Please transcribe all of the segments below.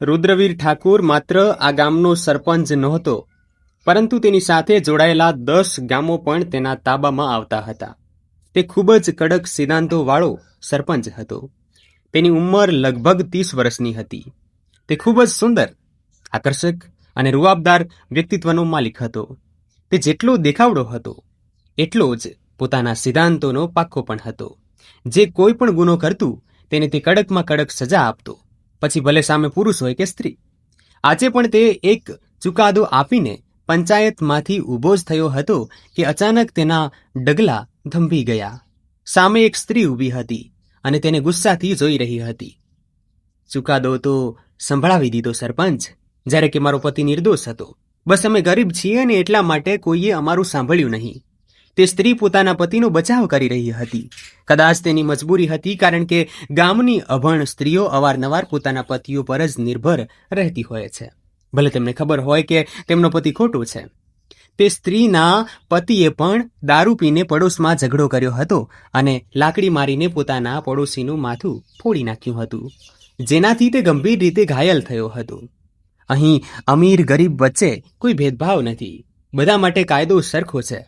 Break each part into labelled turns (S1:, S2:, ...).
S1: રુદ્રવીર ઠાકુર માત્ર આ ગામનો સરપંચ નહોતો, પરંતુ તેની સાથે જોડાયેલા 10 ગામો પણ તેના તાબામાં આવતા હતા. તે ખૂબ જ કડક સિદ્ધાંતોવાળો સરપંચ હતો. તેની ઉંમર લગભગ 30 વર્ષની હતી. તે ખૂબ જ સુંદર, આકર્ષક અને રૂઆબદાર વ્યક્તિત્વનો માલિક હતો. તે જેટલો દેખાવડો હતો એટલો જ પોતાના સિદ્ધાંતોનો પાક્કો પણ હતો. જે કોઈ પણ ગુનો કરતું તેને તે કડકમાં કડક સજા આપતો, પછી ભલે સામે પુરુષ હોય કે સ્ત્રી. આજે પણ તે એક ચુકાદો આપીને પંચાયતમાંથી ઊભો જ થયો હતો કે અચાનક તેના ડગલા થંભી ગયા. સામે એક સ્ત્રી ઊભી હતી અને તેને ગુસ્સાથી જોઈ રહી હતી. ચુકાદો તો સંભળાવી દીધો સરપંચ, જ્યારે કે મારો પતિ નિર્દોષ હતો. બસ અમે ગરીબ છીએ ને એટલા માટે કોઈએ અમારું સાંભળ્યું નહીં. તે સ્ત્રી પોતાના પતિનો બચાવ કરી રહી હતી. કદાચ તેની મજબૂરી હતી, કારણ કે ગામની અભણ સ્ત્રીઓ અવારનવાર પોતાના પતિઓ પર જ નિર્ભર રહેતી હોય છે, ભલે તેમને ખબર હોય કે તેમનો પતિ ખોટો છે. તે સ્ત્રીના પતિએ પણ દારૂ પીને પડોશમાં ઝઘડો કર્યો હતો અને લાકડી મારીને પોતાના પડોશીનું માથું ફોડી નાખ્યું હતું, જેનાથી તે ગંભીર રીતે ઘાયલ થયો હતો. અહીં અમીર ગરીબ વચ્ચે કોઈ ભેદભાવ નથી, બધા માટે કાયદો સરખો છે.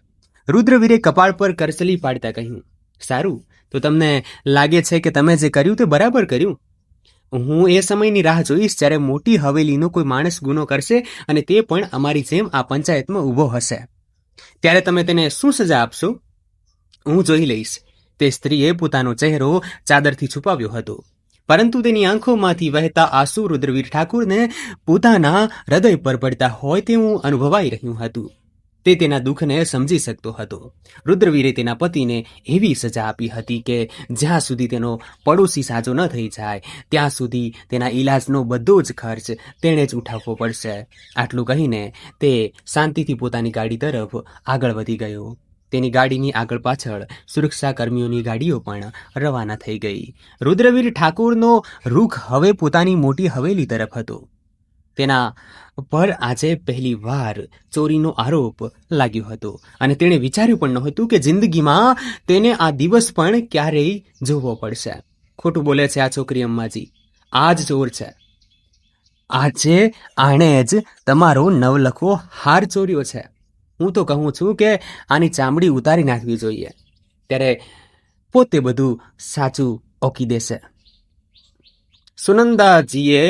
S1: રુદ્રવીરે કપાળ પર કરચલી પાડતા કહ્યું, સારું, તો તમને લાગે છે કે તમે જે કર્યું તે બરાબર કર્યું. હું એ સમયની રાહ જોઈશ જ્યારે મોટી હવેલીનો કોઈ માણસ ગુનો કરશે અને તે પણ અમારી જેમ આ પંચાયતમાં ઊભો હશે. ત્યારે તમે તેને શું સજા આપશો? હું જોઈ લઈશ. તે સ્ત્રીએ પોતાનો ચહેરો ચાદરથી છુપાવ્યો હતો, પરંતુ તેની આંખોમાંથી વહેતા આંસુ રુદ્રવીર ઠાકુરને પોતાના હૃદય પર પડતા હોય તેવું અનુભવાઈ રહ્યું હતું. તે તેના દુઃખને સમજી શકતો હતો. રુદ્રવીરે તેના પતિને એવી સજા આપી હતી કે જ્યાં સુધી તેનો પડોશી સાજો ન થઈ જાય ત્યાં સુધી તેના ઈલાજનો બધો જ ખર્ચ તેણે જ ઉઠાવવો પડશે. આટલું કહીને તે શાંતિથી પોતાની ગાડી તરફ આગળ વધી ગયો. તેની ગાડીની આગળ પાછળ સુરક્ષા કર્મીઓની ગાડીઓ પણ રવાના થઈ ગઈ. રુદ્રવીર ઠાકુરનો રૂખ હવે પોતાની મોટી હવેલી તરફ હતો. તેના પર આજે પહેલી વાર ચોરીનો આરોપ લાગ્યો હતો અને તેણે વિચાર્યું પણ નહોતું કે જિંદગીમાં તેને આ દિવસ પણ ક્યારેય જોવો પડશે. ખોટું બોલે છે આ છોકરી અમ્માજી, આ જ ચોર છે. આજે આણે જ તમારો નવલખો હાર ચોર્યો છે. હું તો કહું છું કે આની ચામડી ઉતારી નાખવી જોઈએ, ત્યારે પોતે બધું સાચું ઓકી દેશે. સુનંદાજીએ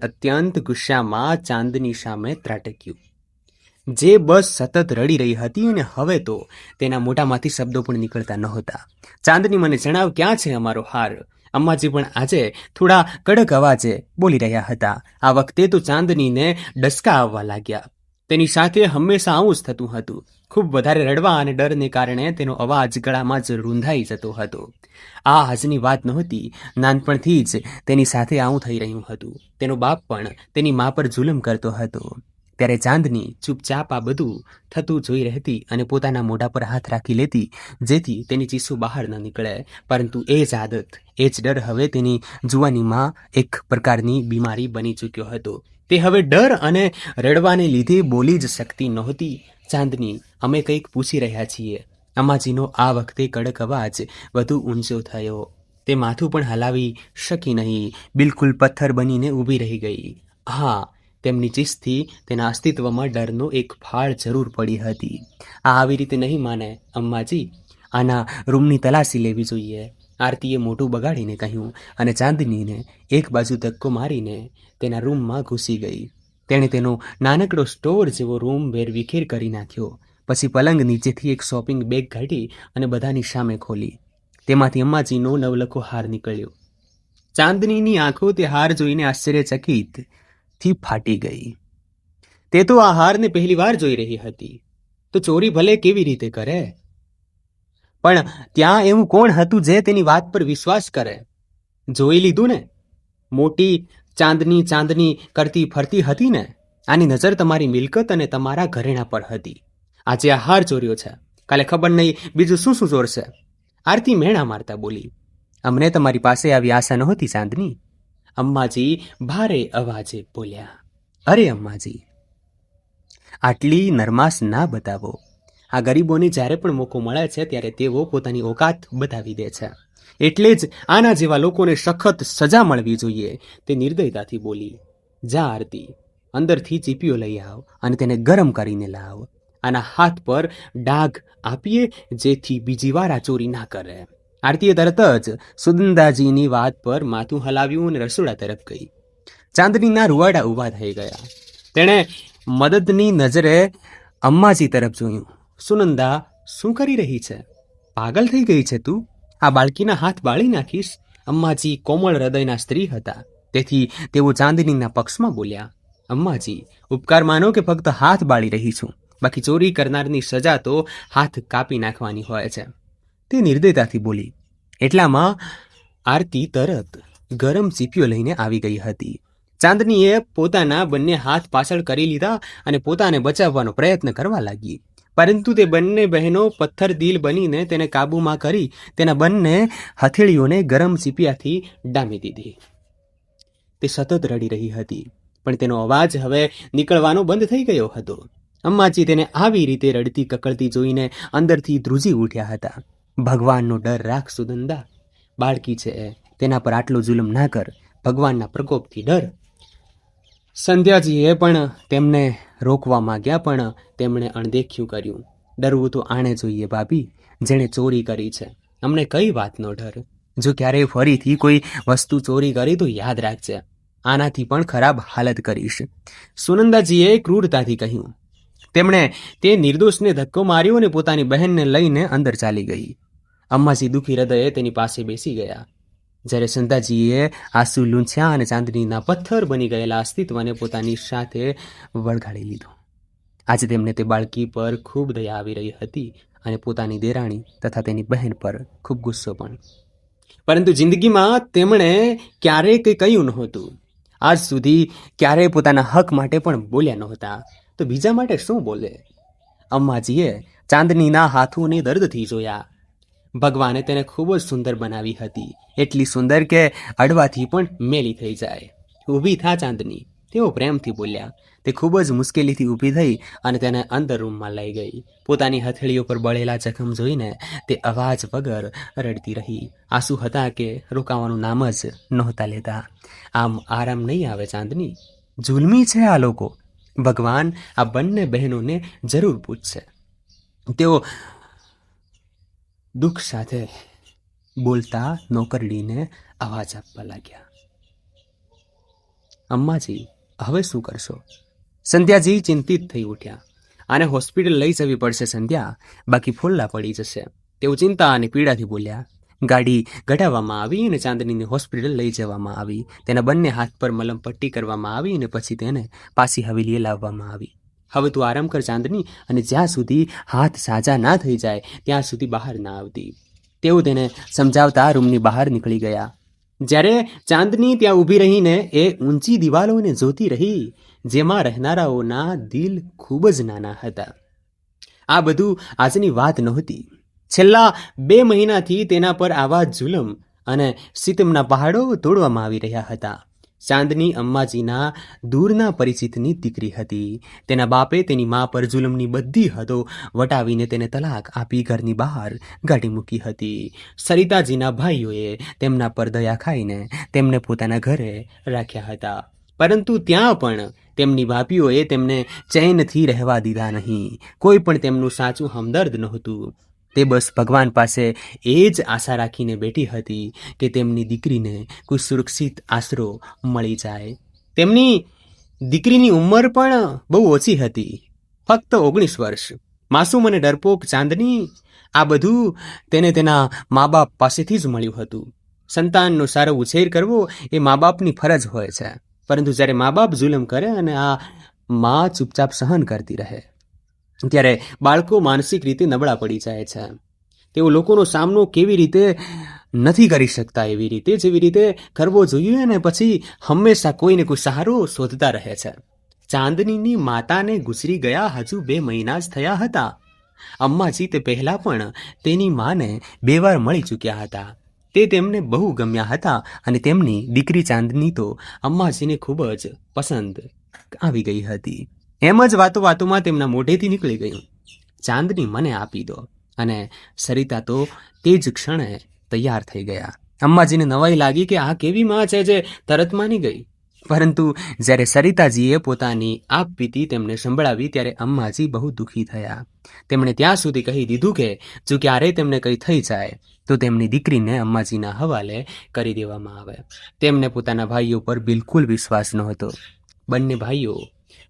S1: અત્યંત ગુસ્સામાં ચાંદની સામે ત્રાટક્યું, જે બસ સતત રડી રહી હતી અને હવે તો તેના મોઢામાંથી શબ્દો પણ નીકળતા નહોતા. ચાંદની, મને જણાવ, ક્યાં છે અમારો હાર? અમ્માજી પણ આજે થોડા કડક અવાજે બોલી રહ્યા હતા. આ વખતે તો ચાંદનીને ડસકા આવવા લાગ્યા. તેની સાથે હંમેશા આવું જ થતું હતું. ખૂબ વધારે રડવા અને ડરને કારણે તેનો અવાજ ગળામાં જ રૂંધાઈ જતો હતો. આ આજની વાત નહોતી, નાનપણથી જ તેની સાથે આવું થઈ રહ્યું હતું. તેનો બાપ પણ તેની મા પર જુલમ કરતો હતો. ત્યારે ચાંદની ચૂપચાપ આ બધું થતું જોઈ રહેતી અને પોતાના મોઢા પર હાથ રાખી લેતી, જેથી તેની ચીસો બહાર ન નીકળે. પરંતુ એ જ આદત, એ જ ડર હવે તેની જુવાનીમાં એક પ્રકારની બીમારી બની ચૂક્યો હતો. તે હવે ડર અને રડવાને લીધે બોલી જ શકતી નહોતી. ચાંદની, અમે કંઈક પૂછી રહ્યા છીએ. અમ્માજીનો આ વખતે કડક અવાજ વધુ ઊંચો થયો. તે માથું પણ હલાવી શકી નહીં, બિલકુલ પથ્થર બનીને ઊભી રહી ગઈ. હા, તેમની ચીસથી તેના અસ્તિત્વમાં ડરનો એક ફાળ જરૂર પડી હતી. આ આવી રીતે નહીં માને અમ્માજી, આના રૂમની તલાશી લેવી જોઈએ. આરતીએ મોઢું બગાડીને કહ્યું અને ચાંદનીને એક બાજુ ધક્કો મારીને તેના રૂમમાં ઘૂસી ગઈ. તેણે તેનો નાનકડો સ્ટોર જેવો રૂમ વેરવિખેર કરી નાખ્યો. પછી પલંગ નીચેથી એક શોપિંગ બેગ કાઢી અને બધાની સામે ખોલી. તેમાંથી અમ્માજીનો નવલખો હાર નીકળ્યો. ચાંદનીની આંખો તે હાર જોઈને આશ્ચર્યચકિતથી ફાટી ગઈ. તે તો આ હારને પહેલી વાર જોઈ રહી હતી. તો ચોરી ભલે કેવી રીતે કરે, પણ ત્યાં એવું કોણ હતું જે તેની વાત પર વિશ્વાસ કરે? જોઈ લીધું ને, મોટી ચાંદની ચાંદની કરતી ફરતી હતી ને. આની નજર તમારી મિલકત અને તમારા ઘરેણા પર હતી. આજે આ હાર ચોર્યો છે, કાલે ખબર નહીં બીજું શું શું ચોરશે. આરતી મેણા મારતા બોલી, અમને તમારી પાસે આવી આશા નહોતી ચાંદની. અમ્માજી ભારે અવાજે બોલ્યા. અરે અમ્માજી, આટલી નરમાશ ના બતાવો. આ ગરીબોને જ્યારે પણ મોકો મળે છે ત્યારે તેઓ પોતાની ઓકાત બતાવી દે છે. એટલે જ આના જેવા લોકોને સખત સજા મળવી જોઈએ. તે નિર્દયતાથી બોલી. જા આરતી, અંદરથી ચીપીઓ લઈ આવ અને તેને ગરમ કરીને લાવ. આના હાથ પર ડાઘ આપીએ જેથી બીજી વાર આ ચોરી ના કરે. આરતીએ તરત જ સુનંદાજીની વાત પર માથું હલાવ્યું અને રસોડા તરફ ગઈ. ચાંદનીના રૂવાડા ઊભા થઈ ગયા. તેણે મદદની નજરે અમ્માજી તરફ જોયું. સુનંદા, શું કરી રહી છે? પાગલ થઈ ગઈ છે તું? આ બાળકીના હાથ બાળી નાખીશ. અમ્માજી કોમળ હૃદયના સ્ત્રી હતા, તેથી તેઓ ચાંદનીના પક્ષમાં બોલ્યા. અમ્માજી, ઉપકાર માનો કે ફક્ત હાથ બાળી રહી છું, બાકી ચોરી કરનારની સજા તો હાથ કાપી નાખવાની હોય છે. તે નિર્દયતાથી બોલી. એટલામાં આરતી તરત ગરમ ચીપીઓ લઈને આવી ગઈ હતી. ચાંદનીએ પોતાના બંને હાથ પાછળ કરી લીધા અને પોતાને બચાવવાનો પ્રયત્ન કરવા લાગી, પરંતુ તે બંને બહેનો પથ્થર દિલ બનીને તેને કાબૂમાં કરી તેના બંને હથેળીઓને ગરમ ચીપિયાથી ડામી દીધી. તે સતત રડી રહી હતી, પણ તેનો અવાજ હવે નીકળવાનો બંધ થઈ ગયો હતો. અમ્માજી તેને આવી રીતે રડતી કકળતી જોઈને અંદરથી ધ્રુજી ઉઠ્યા હતા. ભગવાનનો ડર રાખ સુનંદા, બાળકી છે, તેના પર આટલો જુલમ ના કર, ભગવાનના પ્રકોપથી ડર. સંધ્યાજીએ પણ તેમને રોકવા માંગ્યા, પણ તેમણે અણદેખ્યું કર્યું. ડરવું તો આણે જોઈએ ભાભી, જેણે ચોરી કરી છે. અમને કઈ વાતનો ડર? જો ક્યારેય ફરીથી કોઈ વસ્તુ ચોરી કરી તો યાદ રાખજે, આનાથી પણ ખરાબ હાલત કરીશ. સુનંદાજીએ ક્રૂરતાથી કહ્યું. તેમણે તે નિર્દોષને ધક્કો માર્યો અને પોતાની બહેનને લઈને અંદર ચાલી ગઈ. અમ્માજી દુઃખી હૃદયે તેની પાસે બેસી ગયા. જ્યારે સંતાજીએ આંસુ લૂંછ્યા અને ચાંદનીના પથ્થર બની ગયેલા અસ્તિત્વને પોતાની સાથે વળગાડી લીધું. આજે તેમને તે બાળકી પર ખૂબ દયા આવી રહી હતી અને પોતાની દેરાણી તથા તેની બહેન પર ખૂબ ગુસ્સો પણ. પરંતુ જિંદગીમાં તેમણે ક્યારેય કંઈ કહ્યું નહોતું. આજ સુધી ક્યારેય પોતાના હક માટે પણ બોલ્યા નહોતા, તો બીજા માટે શું બોલે? અમ્માજીએ ચાંદનીના હાથોને દર્દથી જોયા. ભગવાને તેને ખૂબ જ સુંદર બનાવી હતી, એટલી સુંદર કે અડવાથી પણ મેલી થઈ જાય. ઊભી થા ચાંદની, તેઓ પ્રેમથી બોલ્યા. તે ખૂબ જ મુશ્કેલીથી ઊભી થઈ અને તેને અંદર રૂમમાં લઈ ગઈ. પોતાની હથેળીઓ પર બળેલા જખમ જોઈને તે અવાજ વગર રડતી રહી. આંસુ હતા કે રોકાવાનું નામ જ નહોતા લેતા. આમ આરામ નહીં આવે ચાંદની, જુલમી છે આ લોકો. ભગવાન આ બંને બહેનોને જરૂર પૂછશે. તેઓ દુઃખ સાથે બોલતા નોકરડીને અવાજ આપવા લાગ્યા. અમ્માજી, હવે શું કરશો? સંધ્યાજી ચિંતિત થઈ ઉઠ્યા. આને હોસ્પિટલ લઈ જવી પડશે સંધ્યા, બાકી ફોલ્લા પડી જશે. તેઓ ચિંતા અને પીડાથી બોલ્યા. ગાડી ઘટાડવામાં આવી અને ચાંદનીને હોસ્પિટલ લઈ જવામાં આવી. તેના બંને હાથ પર મલમ પટ્ટી કરવામાં આવી અને પછી તેને પાછી હવેલીએ લાવવામાં આવી. હવે તું આરામ કર ચાંદની, અને જ્યાં સુધી હાથ સાજા ના થઈ જાય ત્યાં સુધી બહાર ના આવતી. તેઓ તેને સમજાવતા રૂમની બહાર નીકળી ગયા. જ્યારે ચાંદની ત્યાં ઊભી રહીને એ ઊંચી દિવાલોને જોતી રહી, જેમાં રહેનારાઓના દિલ ખૂબ જ નાના હતા. આ બધું આજની વાત નહોતી. છેલ્લા 2 મહિનાથી તેના પર આવા જુલમ અને સિતમના પહાડો તોડવામાં આવી રહ્યા હતા. ચાંદની અમ્માજીના દૂરના પરિચિતની દીકરી હતી. તેના બાપે તેની મા પર જુલમની બધી હદો વટાવીને તેને તલાક આપી ઘરની બહાર કાઢી મૂકી હતી. સરિતાજીના ભાઈઓએ તેમના પર દયા ખાઈને તેમને પોતાના ઘરે રાખ્યા હતા, પરંતુ ત્યાં પણ તેમની ભાભીઓએ તેમને ચૈનથી રહેવા દીધા નહીં. કોઈ પણ તેમનું સાચું હમદર્દ નહોતું. તે બસ ભગવાન પાસે એ જ આશા રાખીને બેઠી હતી કે તેમની દીકરીને કોઈ સુરક્ષિત આશરો મળી જાય. તેમની દીકરીની ઉંમર પણ બહુ ઓછી હતી, ફક્ત 19 વર્ષ. માસૂમ અને ડરપોક ચાંદની, આ બધું તેને તેના મા બાપ પાસેથી જ મળ્યું હતું. સંતાનનો સારો ઉછેર કરવો એ મા બાપની ફરજ હોય છે, પરંતુ જ્યારે મા બાપ જુલમ કરે અને આ મા ચૂપચાપ સહન કરતી રહે, ત્યારે બાળકો માનસિક રીતે નબળા પડી જાય છે. તેઓ લોકોનો સામનો કેવી રીતે નથી કરી શકતા એવી રીતે જેવી રીતે કરવો જોઈએ, અને પછી હંમેશા કોઈને કોઈ સહારો શોધતા રહે છે. ચાંદનીની માતાને ગુજરી ગયા હજુ 2 મહિના જ થયા હતા. અમ્માજી તે પહેલાં પણ તેની માને 2 વાર મળી ચૂક્યા હતા. તે તેમને બહુ ગમ્યા હતા અને તેમની દીકરી ચાંદની તો અમ્માજીને ખૂબ જ પસંદ આવી ગઈ હતી. એમ જ વાતો વાતોમાં તેમના મોઢેથી નીકળી ગયું, ચાંદની મને આપી દો. અને સરિતા તો તે જ ક્ષણે તૈયાર થઈ ગયા. અમ્માજીને નવાઈ લાગી કે આ કેવી માં છે જે તરત માની ગઈ. પરંતુ જ્યારે સરિતાજીએ પોતાની આપવીતી તેમને સંભળાવી ત્યારે અમ્માજી બહુ દુઃખી થયા. તેમણે ત્યાં સુધી કહી દીધું કે જો ક્યારેય તેમને કંઈ થઈ જાય તો તેમની દીકરીને અમ્માજીના હવાલે કરી દેવામાં આવે. તેમને પોતાના ભાઈઓ પર બિલકુલ વિશ્વાસ નહોતો. બંને ભાઈઓ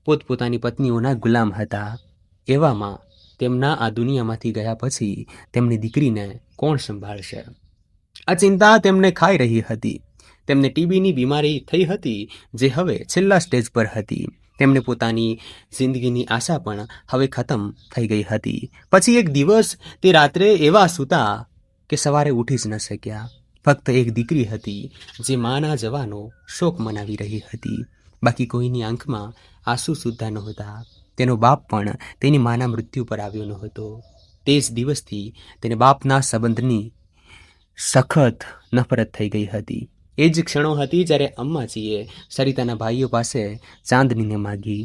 S1: પોતપોતાની પત્નીઓના ગુલામ હતા. એવામાં તેમના આ દુનિયામાંથી ગયા પછી તેમની દીકરીને કોણ સંભાળશે? આ ચિંતા તેમને ખાઈ રહી હતી. તેમને ટીબીની બીમારી થઈ હતી જે હવે છેલ્લા સ્ટેજ પર હતી. તેમને પોતાની જિંદગીની આશા પણ હવે ખતમ થઈ ગઈ હતી. પછી એક દિવસ તે રાત્રે એવા સૂતા કે સવારે ઉઠી જ ન શક્યા. ફક્ત એક દીકરી હતી જે માના જવાનો શોક મનાવી રહી હતી. બાકી કોઈની આંખમાં આંસુ સુદ્ધા નહોતા. તેનો બાપ પણ તેની માના મૃત્યુ પર આવ્યો નહોતો. તે જ દિવસથી તેને બાપના સંબંધની સખત નફરત થઈ ગઈ હતી. એ જ ક્ષણો હતી જ્યારે અમ્માજીએ સરિતાના ભાઈઓ પાસે ચાંદનીને માગી.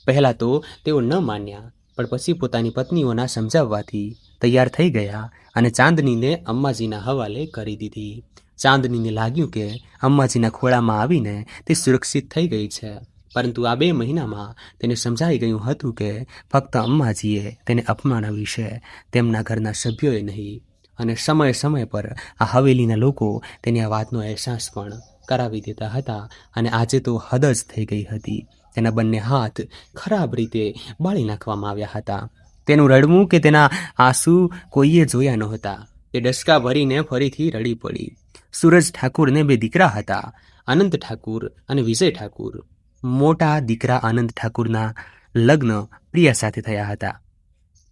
S1: પહેલાં તો તેઓ ન માન્યા, પણ પછી પોતાની પત્નીઓના સમજાવવાથી તૈયાર થઈ ગયા અને ચાંદનીને અમ્માજીના હવાલે કરી દીધી. ચાંદનીને લાગ્યું કે અમ્માજીના ખોળામાં આવીને તે સુરક્ષિત થઈ ગઈ છે. પરંતુ આ 2 મહિનામાં તેને સમજાઈ ગયું હતું કે ફક્ત અમ્માજીએ તેને અપમાનવી છે, તેમના ઘરના સભ્યોએ નહીં. અને સમય સમય પર આ હવેલીના લોકો તેની આ વાતનો અહેસાસ પણ કરાવી દેતા હતા. અને આજે તો હદ જ થઈ ગઈ હતી. તેના બંને હાથ ખરાબ રીતે બાળી નાખવામાં આવ્યા હતા. તેનું રડવું કે તેના આંસુ કોઈએ જોયા નહોતા. તે ડસકા ભરીને ફરીથી રડી પડી. સૂરજ ઠાકુરને 2 દીકરા હતા, અનંત ઠાકુર અને વિજય ઠાકુર. મોટા દીકરા આનંદ ઠાકુરના લગ્ન પ્રિયા સાથે થયા હતા.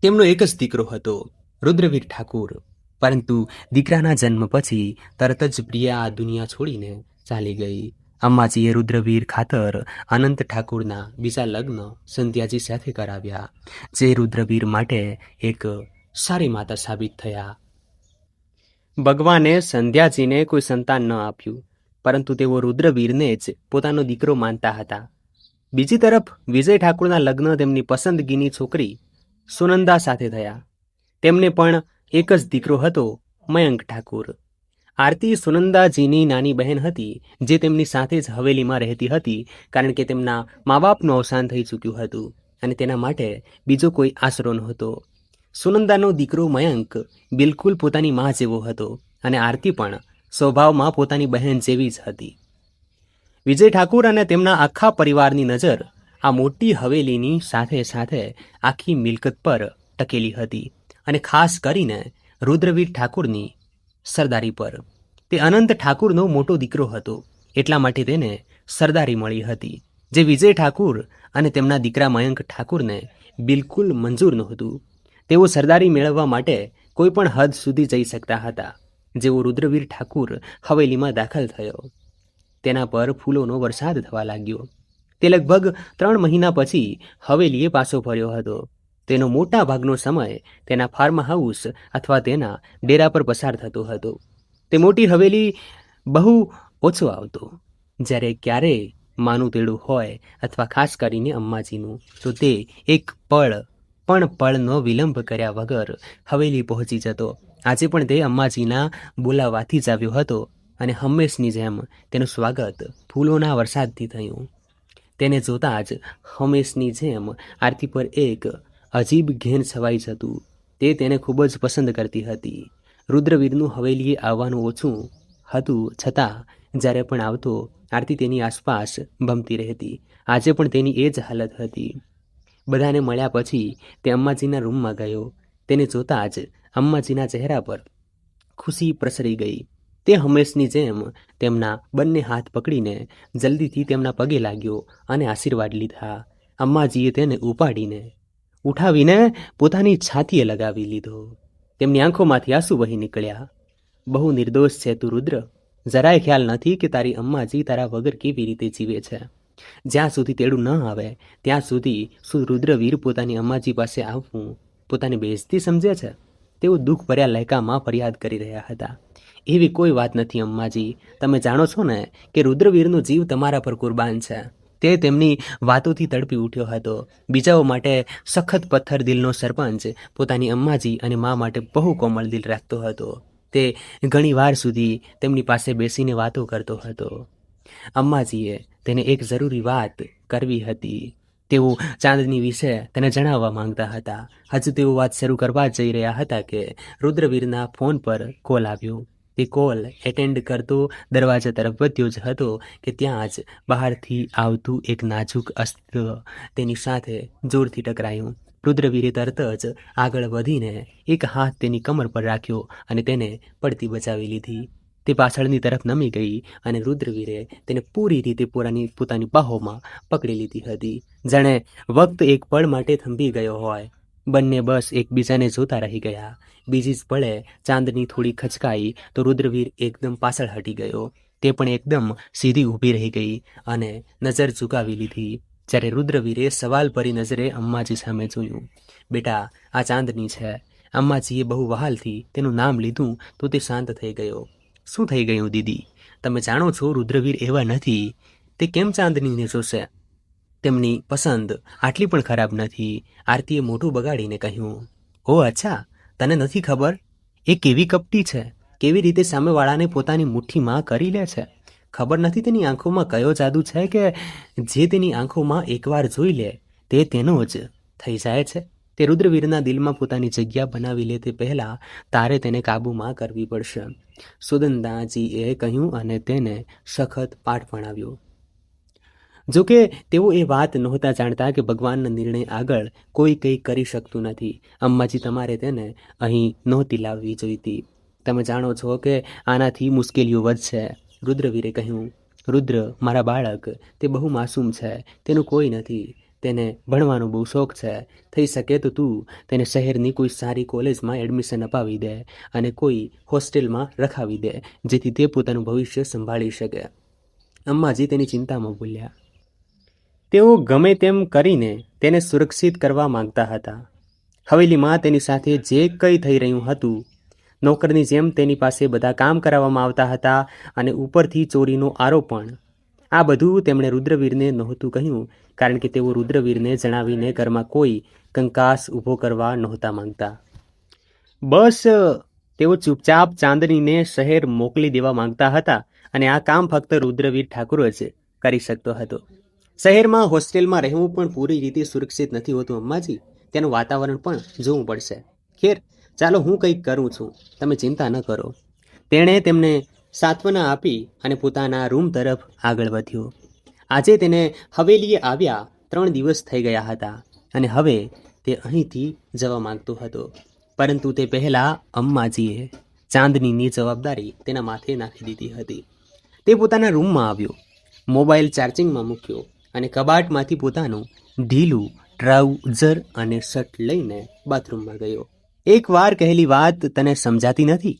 S1: તેમનો એક જ દીકરો હતો, રુદ્રવીર ઠાકુર. પરંતુ દીકરાના જન્મ પછી તરત જ પ્રિયા આ દુનિયા છોડીને ચાલી ગઈ. અમ્માજીએ રુદ્રવીર ખાતર અનંત ઠાકુરના બીજા લગ્ન સંધ્યાજી સાથે કરાવ્યા, જે રુદ્રવીર માટે એક સારી માતા સાબિત થયા. ભગવાને સંધ્યાજીને કોઈ સંતાન ન આપ્યું, પરંતુ તેઓ રુદ્રવીરને જ પોતાનો દીકરો માનતા હતા. બીજી તરફ વિજય ઠાકુરના લગ્ન તેમની પસંદગીની છોકરી સુનંદા સાથે થયા. તેમને પણ એક જ દીકરો હતો, મયંક ઠાકુર. આરતી સુનંદાજીની નાની બહેન હતી, જે તેમની સાથે જ હવેલીમાં રહેતી હતી, કારણ કે તેમના મા બાપનું અવસાન થઈ ચૂક્યું હતું અને તેના માટે બીજો કોઈ આશરો નહોતો. સુનંદાનો દીકરો મયંક બિલકુલ પોતાની મા જેવો હતો અને આરતી પણ સ્વભાવમાં પોતાની બહેન જેવી જ હતી. વિજય ઠાકુર અને તેમના આખા પરિવારની નજર આ મોટી હવેલીની સાથે સાથે આખી મિલકત પર ટકેલી હતી અને ખાસ કરીને રુદ્રવીર ઠાકુરની સરદારી પર. તે અનંત ઠાકુરનો મોટો દીકરો હતો, એટલા માટે તેને સરદારી મળી હતી, જે વિજય ઠાકુર અને તેમના દીકરા મયંક ઠાકુરને બિલકુલ મંજૂર નહોતું. તેઓ સરદારી મેળવવા માટે કોઈ પણ હદ સુધી જઈ શકતા હતા. જેવો રુદ્રવીર ઠાકુર હવેલીમાં દાખલ થયો, તેના પર ફૂલોનો વરસાદ થવા લાગ્યો. તે લગભગ 3 મહિના પછી હવેલીએ પાછો ફર્યો હતો. તેનો મોટા ભાગનો સમય તેના ફાર્મ હાઉસ અથવા તેના ડેરા પર પસાર થતો હતો. તે મોટી હવેલી બહુ ઓછો આવતો. જ્યારે ક્યારેય માનું તેડું હોય અથવા ખાસ કરીને અમ્માજીનું, તો તે એક પળનો વિલંબ કર્યા વગર હવેલી પહોંચી જતો. આજે પણ તે અમ્માજીના બોલાવાથી જ આવ્યો હતો અને હંમેશની જેમ તેનું સ્વાગત ફૂલોના વરસાદથી થયું. તેને જોતાં જ હંમેશની જેમ આરતી પર એક અજીબ ઘેન છવાઈ જતું. તે તેને ખૂબ જ પસંદ કરતી હતી. રુદ્રવીરનું હવેલીએ આવવાનું ઓછું હતું, છતાં જ્યારે પણ આવતો, આરતી તેની આસપાસ ભમતી રહેતી. આજે પણ તેની એ જ હાલત હતી. બધાને મળ્યા પછી તે અમ્માજીના રૂમમાં ગયો. તેને જોતાં જ અમ્માજીના ચહેરા પર ખુશી પ્રસરી ગઈ. તે હંમેશની જેમ તેમના બંને હાથ પકડીને જલ્દીથી તેમના પગે લાગ્યો અને આશીર્વાદ લીધા. અમ્માજીએ તેને ઉઠાવીને પોતાની છાતીએ લગાવી લીધો. તેમની આંખોમાંથી આંસુ વહી નીકળ્યા. બહુ નિર્દોષ છે તું રુદ્ર. જરાય ખ્યાલ નથી કે તારી અમ્માજી તારા વગર કેવી રીતે જીવે છે. જ્યાં સુધી તેડું ન આવે ત્યાં સુધી શું રુદ્રવીર પોતાની અમ્માજી પાસે આવવું પોતાની બેઇજ્જતી સમજે છે? તેઓ દુઃખ ભર્યા લહેકામાં ફરિયાદ કરી રહ્યા હતા. એવી કોઈ વાત નથી અમ્માજી. તમે જાણો છો ને કે રુદ્રવીરનો જીવ તમારા પર કુરબાન છે. તે તેમની વાતોથી તડપી ઉઠ્યો હતો. બીજાઓ માટે સખત પથ્થર દિલનો સરપંચ પોતાની અમ્માજી અને મા માટે બહુ કોમળ દિલ રાખતો હતો. તે ઘણી વાર સુધી તેમની પાસે બેસીને વાતો કરતો હતો. અંબાજીએ તેને એક જરૂરી વાત કરવી હતી. તેઓ ચાંદની વિશે તેને જણાવવા માંગતા હતા. હજુ તેઓ વાત શરૂ કરવા જઈ રહ્યા હતા કે રુદ્રવીરના ફોન પર કોલ આવ્યો. તે કોલ એટેન્ડ કરતો દરવાજા તરફ વધ્યો જ હતો કે ત્યાં જ બહારથી આવતું એક નાજુક અસ્ત્ર તેની સાથે જોરથી ટકરાયું. રુદ્રવીરે તરત જ આગળ વધીને એક હાથ તેની કમર પર રાખ્યો અને તેને પડતી બચાવી લીધી. તે પાછળની તરફ નમી ગઈ અને રુદ્રવીરે તેને પૂરી રીતે પોતાની બાહોમાં પકડી લીધી હતી. જાણે વખત એક પળ માટે થંભી ગયો હોય. બંને બસ એકબીજાને જોતા રહી ગયા. બીજી જ પળે ચાંદની થોડી ખચકાઈ તો રુદ્રવીર એકદમ પાછળ હટી ગયો. તે પણ એકદમ સીધી ઊભી રહી ગઈ અને નજર ઝુકાવી લીધી. જ્યારે રુદ્રવીરે સવાલ ભરી નજરે અંબાજી સામે જોયું. બેટા, આ ચાંદની છે. અંબાજીએ બહુ વહાલથી તેનું નામ લીધું તો તે શાંત થઈ ગયો. શું થઈ ગયું દીદી? તમે જાણો છો રુદ્રવીર એવા નથી. તે કેમ ચાંદનીને જોશે? તેમની પસંદ આટલી પણ ખરાબ નથી. આરતીએ મોઢું બગાડીને કહ્યું. ઓ અચ્છા, તને નથી ખબર? એ કેવી કપટી છે, કેવી રીતે સામેવાળાને પોતાની મુઠ્ઠીમાં કરી લે છે. ખબર નથી તેની આંખોમાં કયો જાદુ છે કે જે તેની આંખોમાં એકવાર જોઈ લે તે તેનો જ થઈ જાય છે. તે રુદ્રવીરના દિલમાં પોતાની જગ્યા બનાવી લે તે પહેલાં તારે તેને કાબૂમાં કરવી પડશે, સુદંદાજીએ કહ્યું અને તેને સખત પાઠ ભણાવ્યો. જોકે તેઓ એ વાત નહોતા જાણતા કે ભગવાનના નિર્ણય આગળ કોઈ કંઈ કરી શકતું નથી. અંબાજી, તમારે તેને અહીં નહોતી લાવવી જોઈતી. તમે જાણો છો કે આનાથી મુશ્કેલીઓ વધશે, રુદ્રવીરે કહ્યું. રુદ્ર, મારા બાળક, તે બહુ માસૂમ છે. તેનું કોઈ નથી. તેને ભણવાનો બહુ શોખ છે. થઈ શકે તો તું તેને શહેરની કોઈ સારી કોલેજમાં એડમિશન અપાવી દે અને કોઈ હોસ્ટેલમાં રખાવી દે, જેથી તે પોતાનું ભવિષ્ય સંભાળી શકે. અંબાજી તેની ચિંતામાં બોલ્યા. તેઓ ગમે તેમ કરીને તેને સુરક્ષિત કરવા માંગતા હતા. હવેલીમાં તેની સાથે જે કંઈ થઈ રહ્યું હતું, નોકરની જેમ તેની પાસે બધા કામ કરાવવામાં આવતા હતા અને ઉપરથી ચોરીનો આરોપ પણ. આ બધું તેમણે રુદ્રવીરને નહોતું કહ્યું, કારણ કે તેઓ રુદ્રવીરને જણાવીને ઘરમાં કોઈ કંકાસ ઊભો કરવા નહોતા માંગતા. બસ તેઓ ચૂપચાપ ચાંદનીને શહેર મોકલી દેવા માંગતા હતા અને આ કામ ફક્ત રુદ્રવીર ઠાકુર જ કરી શકતો હતો. શહેરમાં હોસ્ટેલમાં રહેવું પણ પૂરી રીતે સુરક્ષિત નથી હોતું અંબાજી. તેનું વાતાવરણ પણ જોવું પડશે. ખેર, ચાલો હું કંઈક કરું છું, તમે ચિંતા ન કરો. તેણે તેમને સાંત્વના આપી અને પોતાના રૂમ તરફ આગળ વધ્યો. આજે તેને હવેલીએ આવ્યા 3 દિવસ થઈ ગયા હતા અને હવે તે અહીંથી જવા માંગતો હતો. પરંતુ તે પહેલાં અંબાજીએ ચાંદનીની જવાબદારી તેના માથે નાખી દીધી હતી. તે પોતાના રૂમમાં આવ્યો, મોબાઈલ ચાર્જિંગમાં મૂક્યો અને કબાટમાંથી પોતાનું ઢીલું ટ્રાઉઝર અને શર્ટ લઈને બાથરૂમમાં ગયો. એકવાર કહેલી વાત તને સમજાતી નથી?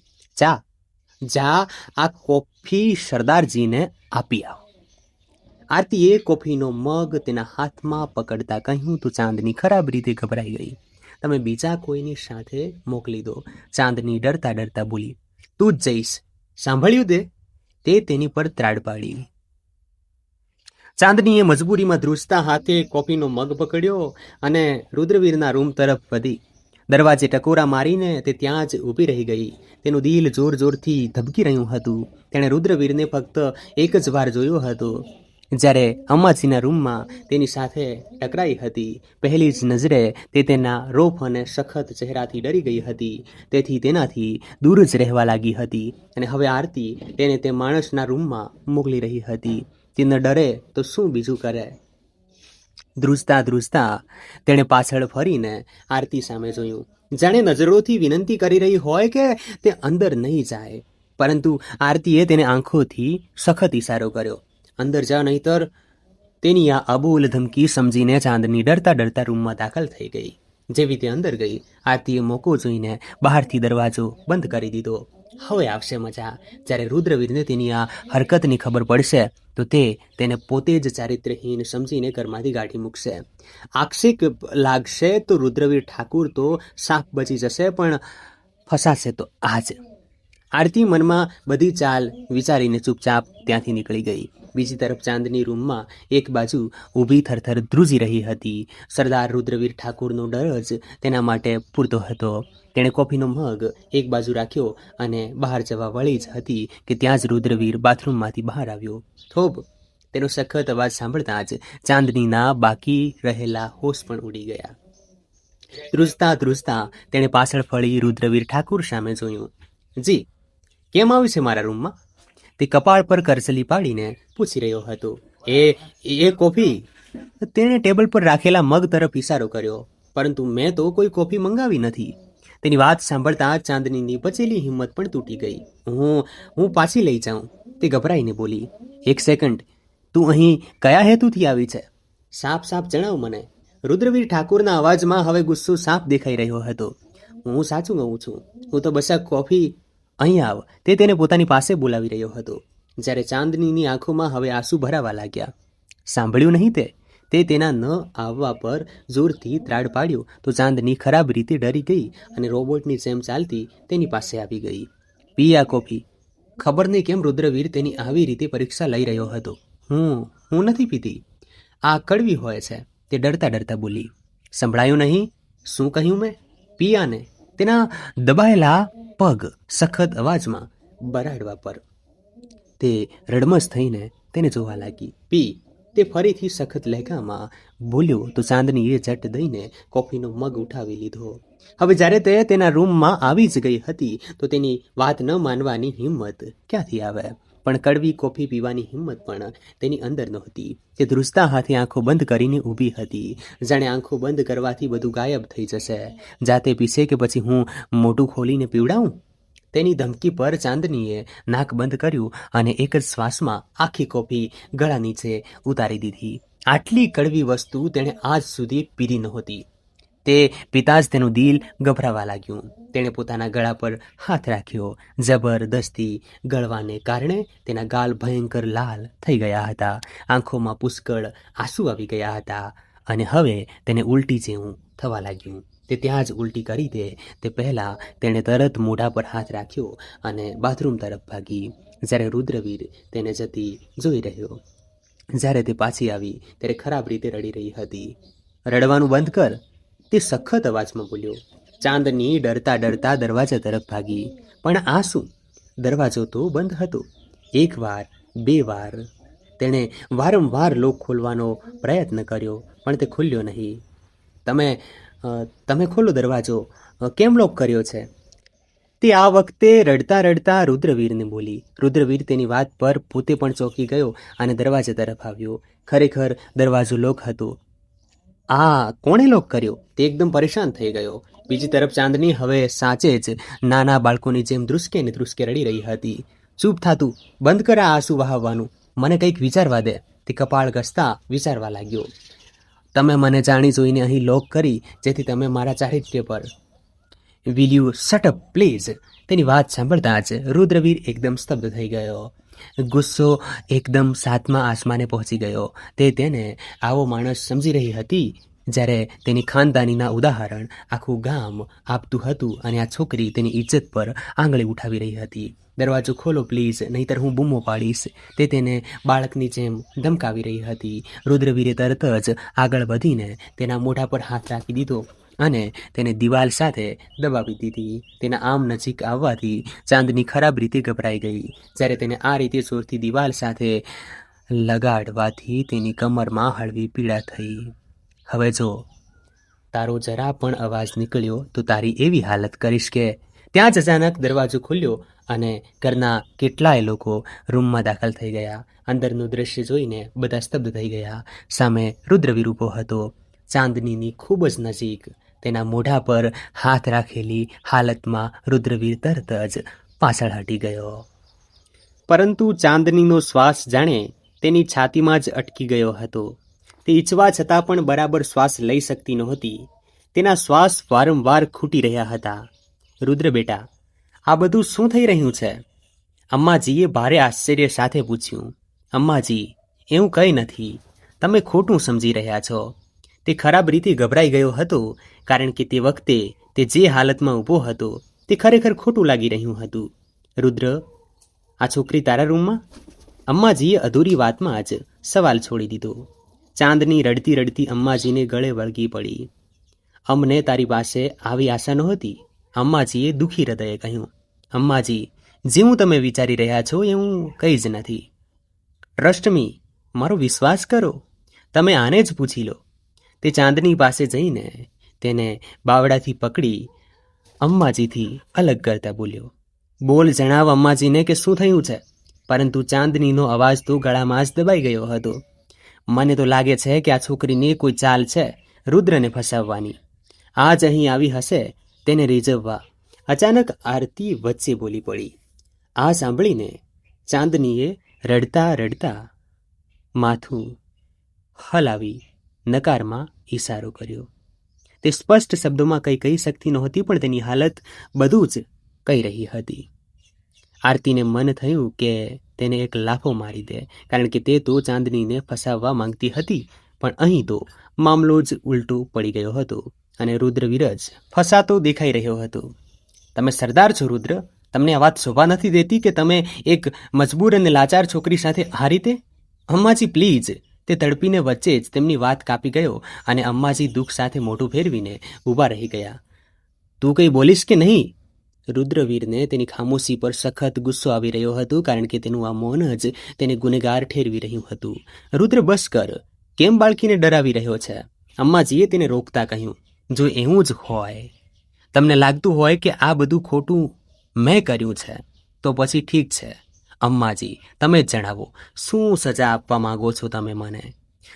S1: જા આ કોફી સરદારજીને આપી આવ. આરતીએ કોફીનો મગ તેના હાથમાં પકડતા કહ્યું તો ચાંદની ખરાબ રીતે ગભરાઈ ગઈ. તમે બીજા કોઈની સાથે મોકલી દો, ચાંદની ડરતા ડરતા બોલી. તું જ જઈશ, સાંભળ્યું તે? તે તેની પર ત્રાડ પાડી. ચાંદનીએ મજબૂરીમાં ધ્રુજતા હાથે કોફીનો મગ પકડ્યો અને રુદ્રવીરના રૂમ તરફ વધી. દરવાજે ટકોરા મારીને તે ત્યાં જ ઊભી રહી ગઈ. તેનું દિલ જોર જોરથી ધબકી રહ્યું હતું. તેણે રુદ્રવીરને ફક્ત એક જ વાર જોયો હતો, જ્યારે અંબાજીના રૂમમાં તેની સાથે ટકરાઈ હતી. પહેલી જ નજરે તે તેના રોફ અને સખત ચહેરાથી ડરી ગઈ હતી, તેથી તેનાથી દૂર જ રહેવા લાગી હતી. અને હવે આરતી તેને તે માણસના રૂમમાં મોકલી રહી હતી. તે ન ડરે તો શું બીજું કરે? ધ્રુજતા ધ્રુજતા તેણે પાછળ ફરીને આરતી સામે જોયું. જાણે નજરોથી વિનંતી કરી રહી હોય કે તે અંદર નહીં જાય. પરંતુ આરતીએ તેને આંખોથી સખત ઇશારો કર્યો. અંદર જા, નહીતર. તેની આ અબોલ ધમકી સમજીને ચાંદની ડરતા ડરતા રૂમમાં દાખલ થઈ ગઈ. જેવી તે અંદર ગઈ, આરતીએ મોકો જોઈને બહારથી દરવાજો બંધ કરી દીધો. હવે આવશે મજા. જ્યારે રુદ્રવીરને તેની આ હરકતની ખબર પડશે તો તે તેને પોતે જ ચારિત્ર્યહીન સમજીને ઘરમાંથી કાઢી મૂકશે. આક્ષેપ લાગશે તો રુદ્રવીર ઠાકુર તો સાફ બચી જશે, પણ ફસાશે તો આજ. આરતી મનમાં બધી ચાલ વિચારીને ચૂપચાપ ત્યાંથી નીકળી ગઈ. બીજી તરફ ચાંદની રૂમમાં એક બાજુ ઊભી થરથર ધ્રુજી રહી હતી. સરદાર રુદ્રવીર ઠાકુરનો ડર જ તેના માટે પૂરતો હતો. તેણે કોફીનો મગ એક બાજુ રાખ્યો અને બહાર જવા વળી જ હતી કે ત્યાં જ રુદ્રવીર બાથરૂમમાંથી બહાર આવ્યો. થોભ! તેનો સખત અવાજ સાંભળતા જ ચાંદનીના બાકી રહેલા હોશ પણ ઉડી ગયા. ધ્રુજતા ધ્રુજતા તેણે પાછળ ફળી રુદ્રવીર ઠાકુર સામે જોયું. જી, કેમ આવ્યું છે મારા રૂમમાં? તે કપાળ પર કરચલી પાડીને પૂછી રહ્યો હતો. એ કોફી. તેણે ટેબલ પર રાખેલા મગ તરફ ઇશારો કર્યો. પરંતુ મેં તો કોઈ કોફી મંગાવી નથી. તેની વાત સાંભળતા ચાંદનીની બચેલી હિંમત પણ તૂટી ગઈ. હું પાછી લઈ જાઉં, તે ગભરાઈને બોલી. એક સેકન્ડ, તું અહીં કયા હેતુથી આવી છે? સાફ જણાવ મને. રુદ્રવીર ઠાકુરના અવાજમાં હવે ગુસ્સો સાફ દેખાઈ રહ્યો હતો. હું સાચું કહું છું, હું તો બસ આ કોફી. અહીં આવ, તે તેને પોતાની પાસે બોલાવી રહ્યો હતો. જ્યારે ચાંદનીની આંખોમાં હવે આંસુ ભરાવા લાગ્યા. સાંભળ્યું નહીં તે તેના ન આવવા પર જોરથી ત્રાડ પાડ્યો તો ચાંદની ખરાબ રીતે ડરી ગઈ અને રોબોટની જેમ ચાલતી તેની પાસે આવી ગઈ. પી આ કોફી. ખબર નહીં કેમ રુદ્રવીર તેની આવી રીતે પરીક્ષા લઈ રહ્યો હતો. હું નથી પીતી, આ કડવી હોય છે, તે ડરતા ડરતા બોલી. સંભળાયું નહીં? શું કહ્યું મેં? પી આને. તેના દબાયેલા પગ સખત અવાજમાં બરાડવા પર તે રડમસ થઈને તેને જોવા લાગી. પી. તે ફરીથી સખત લહેકામાં બોલ્યો તો ચાંદનીએ ઝટ દઈને કોફીનો મગ ઉઠાવી લીધો. હવે જ્યારે તે તેના રૂમમાં આવી જ ગઈ હતી તો તેની વાત ન માનવાની હિંમત ક્યાંથી આવે? પણ કડવી કોફી પીવાની હિંમત પણ તેની અંદર નહોતી. તે ધ્રુજતા હાથે આંખો બંધ કરીને ઊભી હતી, જાણે આંખો બંધ કરવાથી બધું ગાયબ થઈ જશે. જાતે પીશે કે પછી હું મોઢું ખોલીને પીવડાવું? તેની ધમકી પર ચાંદનીએ નાક બંધ કર્યું અને એક જ શ્વાસમાં આખી કોફી ગળા નીચે ઉતારી દીધી. આટલી કડવી વસ્તુ તેણે આજ સુધી પીધી નહોતી. તે પિતા જ તેનું દિલ ગભરાવા લાગ્યું. તેણે પોતાના ગળા પર હાથ રાખ્યો. જબરદસ્તી ગળવાને કારણે તેના ગાલ ભયંકર લાલ થઈ ગયા હતા. આંખોમાં પુષ્કળ આંસુ આવી ગયા હતા અને હવે તેને ઉલટી જેવું થવા લાગ્યું. તે ત્યાં જ ઉલટી કરી દે તે પહેલાં તેણે તરત મોઢા પર હાથ રાખ્યો અને બાથરૂમ તરફ ભાગી. જ્યારે રુદ્રવીર તેને જતી જોઈ રહ્યો. જ્યારે તે પાછી આવી ત્યારે ખરાબ રીતે રડી રહી હતી. રડવાનું બંધ કર, તે સખત અવાજમાં બોલ્યો. ચાંદની ડરતા ડરતા દરવાજા તરફ ભાગી. પણ આ શું? દરવાજો તો બંધ હતો. એક વાર, બે વાર તેણે વારંવાર લોક ખોલવાનો પ્રયત્ન કર્યો પણ તે ખુલ્યો નહીં. તમે ખોલો દરવાજો, કેમ લોક કર્યો છે? તે આ વખતે રડતા રડતા રુદ્રવીરને બોલી. રુદ્રવીર તેની વાત પર પોતે પણ ચોંકી ગયો અને દરવાજા તરફ આવ્યો. ખરેખર દરવાજો લોક હતો. આ કોણે લોક કર્યો? તે એકદમ પરેશાન થઈ ગયો. બીજી તરફ ચાંદની હવે સાચે જ નાના બાળકોની જેમ ધ્રુસકે ને ધ્રુસકે રડી રહી હતી. ચૂપ થાતું, બંધ કર આ આંસુ વહાવવાનું, મને કંઈક વિચારવા દે. તે કપાળ ઘસતા વિચારવા લાગ્યો. તમે મને જાણી જોઈને અહીં લોક કરી જેથી તમે મારા ચારિત્ર્ય પર. Will you shut up please? તેની વાત સાંભળતા જ રુદ્રવીર એકદમ સ્તબ્ધ થઈ ગયો. ગુસ્સો એકદમ સાતમા આસમાને પહોંચી ગયો. તે તેને આવો માણસ સમજી રહી હતી જ્યારે તેની ખાનદાનીના ઉદાહરણ આખું ગામ આપતું હતું અને આ છોકરી તેની ઇજ્જત પર આંગળી ઉઠાવી રહી હતી. દરવાજો ખોલો પ્લીઝ, નહીંતર હું બૂમો પાડીશ. તે તેને બાળકની જેમ ધમકાવી રહી હતી. રુદ્રવીરે તરત જ આગળ વધીને તેના મોઢા પર હાથ રાખી દીધો અને તેને દિવાલ સાથે દબાવી દીધી. તેના આમ નજીક આવવાથી ચાંદની ખરાબ રીતે ગભરાઈ ગઈ. જ્યારે તેને આ રીતે જોરથી દિવાલ સાથે લગાડવાથી તેની કમરમાં હળવી પીડા થઈ. હવે જો તારો જરા પણ અવાજ નીકળ્યો તો તારી એવી હાલત કરીશ કે. ત્યાં જ અચાનક દરવાજો ખુલ્યો અને ઘરના કેટલાય લોકો રૂમમાં દાખલ થઈ ગયા. અંદરનું દૃશ્ય જોઈને બધા સ્તબ્ધ થઈ ગયા. સામે રુદ્રવીર ઊભો હતો, ચાંદનીની ખૂબ જ નજીક. તેના મોઢા પર હાથ રાખેલી હાલતમાં રુદ્રવીર તરત જ પાછળ હટી ગયો. પરંતુ ચાંદનીનો શ્વાસ જાણે તેની છાતીમાં જ અટકી ગયો હતો. તે ઈચ્છવા છતાં પણ બરાબર શ્વાસ લઈ શકતી નહોતી. તેના શ્વાસ વારંવાર ખૂટી રહ્યા હતા. રુદ્ર બેટા, આ બધું શું થઈ રહ્યું છે? અમ્માજીએ ભારે આશ્ચર્ય સાથે પૂછ્યું. અમ્માજી, એવું કંઈ નથી, તમે ખોટું સમજી રહ્યા છો. તે ખરાબ રીતે ગભરાઈ ગયો હતો કારણ કે તે વખતે તે જે હાલતમાં ઊભો હતો તે ખરેખર ખોટું લાગી રહ્યું હતું. રુદ્ર, આ છોકરી તારા રૂમમાં? અંબાજીએ અધૂરી વાતમાં જ સવાલ છોડી દીધો. ચાંદની રડતી રડતી અંબાજીને ગળે વળગી પડી. અમને તારી પાસે આવી આશા નહોતી, અંબાજીએ દુઃખી હૃદયે કહ્યું. અંબાજી, જેવું તમે વિચારી રહ્યા છો એવું કંઈ જ નથી. ટ્રસ્ટ મી, મારો વિશ્વાસ કરો. તમે આને જ પૂછી લો. તે ચાંદની પાસે જઈને તેને બાવડાથી પકડી અંબાજીથી અલગ કરતા બોલ્યો. બોલ, જણાવ અંબાજીને કે શું થયું છે. પરંતુ ચાંદનીનો અવાજ તો ગળામાં જ દબાઈ ગયો હતો. મને તો લાગે છે કે આ છોકરીની કોઈ ચાલ છે રુદ્રને ફસાવવાની. આજ અહીં આવી હશે તેને રીઝવવા. અચાનક આરતી વચ્ચે બોલી પડી. આ સાંભળીને ચાંદનીએ રડતા રડતા માથું હલાવી નકારમાં ઈશારો કર્યો. તે સ્પષ્ટ શબ્દોમાં કંઈ કહી શકતી નહોતી, પણ તેની હાલત બધું જ કહી રહી હતી. આરતીને મન થયું કે તેને એક લાફો મારી દે, કારણ કે તે તો ચાંદનીને ફસાવવા માંગતી હતી. પણ અહીં તો મામલો જ ઉલટો પડી ગયો હતો અને રુદ્રવીર જ ફસાતો દેખાઈ રહ્યો હતો. તમે સરદાર છો રુદ્ર, તમને આ વાત શોભા નથી દેતી કે તમે એક મજબૂર અને લાચાર છોકરી સાથે આ રીતે? અંબાજી પ્લીઝ. તે તડપીને વચ્ચે જ તેમની વાત કાપી ગયો અને અંબાજી દુઃખ સાથે મોઢું ફેરવીને ઊભા રહી ગયા. તું કંઈ બોલીશ કે નહીં? રુદ્રવીરને તેની ખામોશી પર સખત ગુસ્સો આવી રહ્યો હતો, કારણ કે તેનું આ મૌન જ તેને ગુનેગાર ઠેરવી રહ્યું હતું. રુદ્ર, બસ કર. કેમ બાળકીને ડરાવી રહ્યો છે? અંબાજીએ તેને રોકતા કહ્યું. જો એવું જ હોય, તમને લાગતું હોય કે આ બધું ખોટું મેં કર્યું છે, તો પછી ઠીક છે. અંબાજી, તમે જ જણાવો, શું સજા આપવા માંગો છો તમે મને?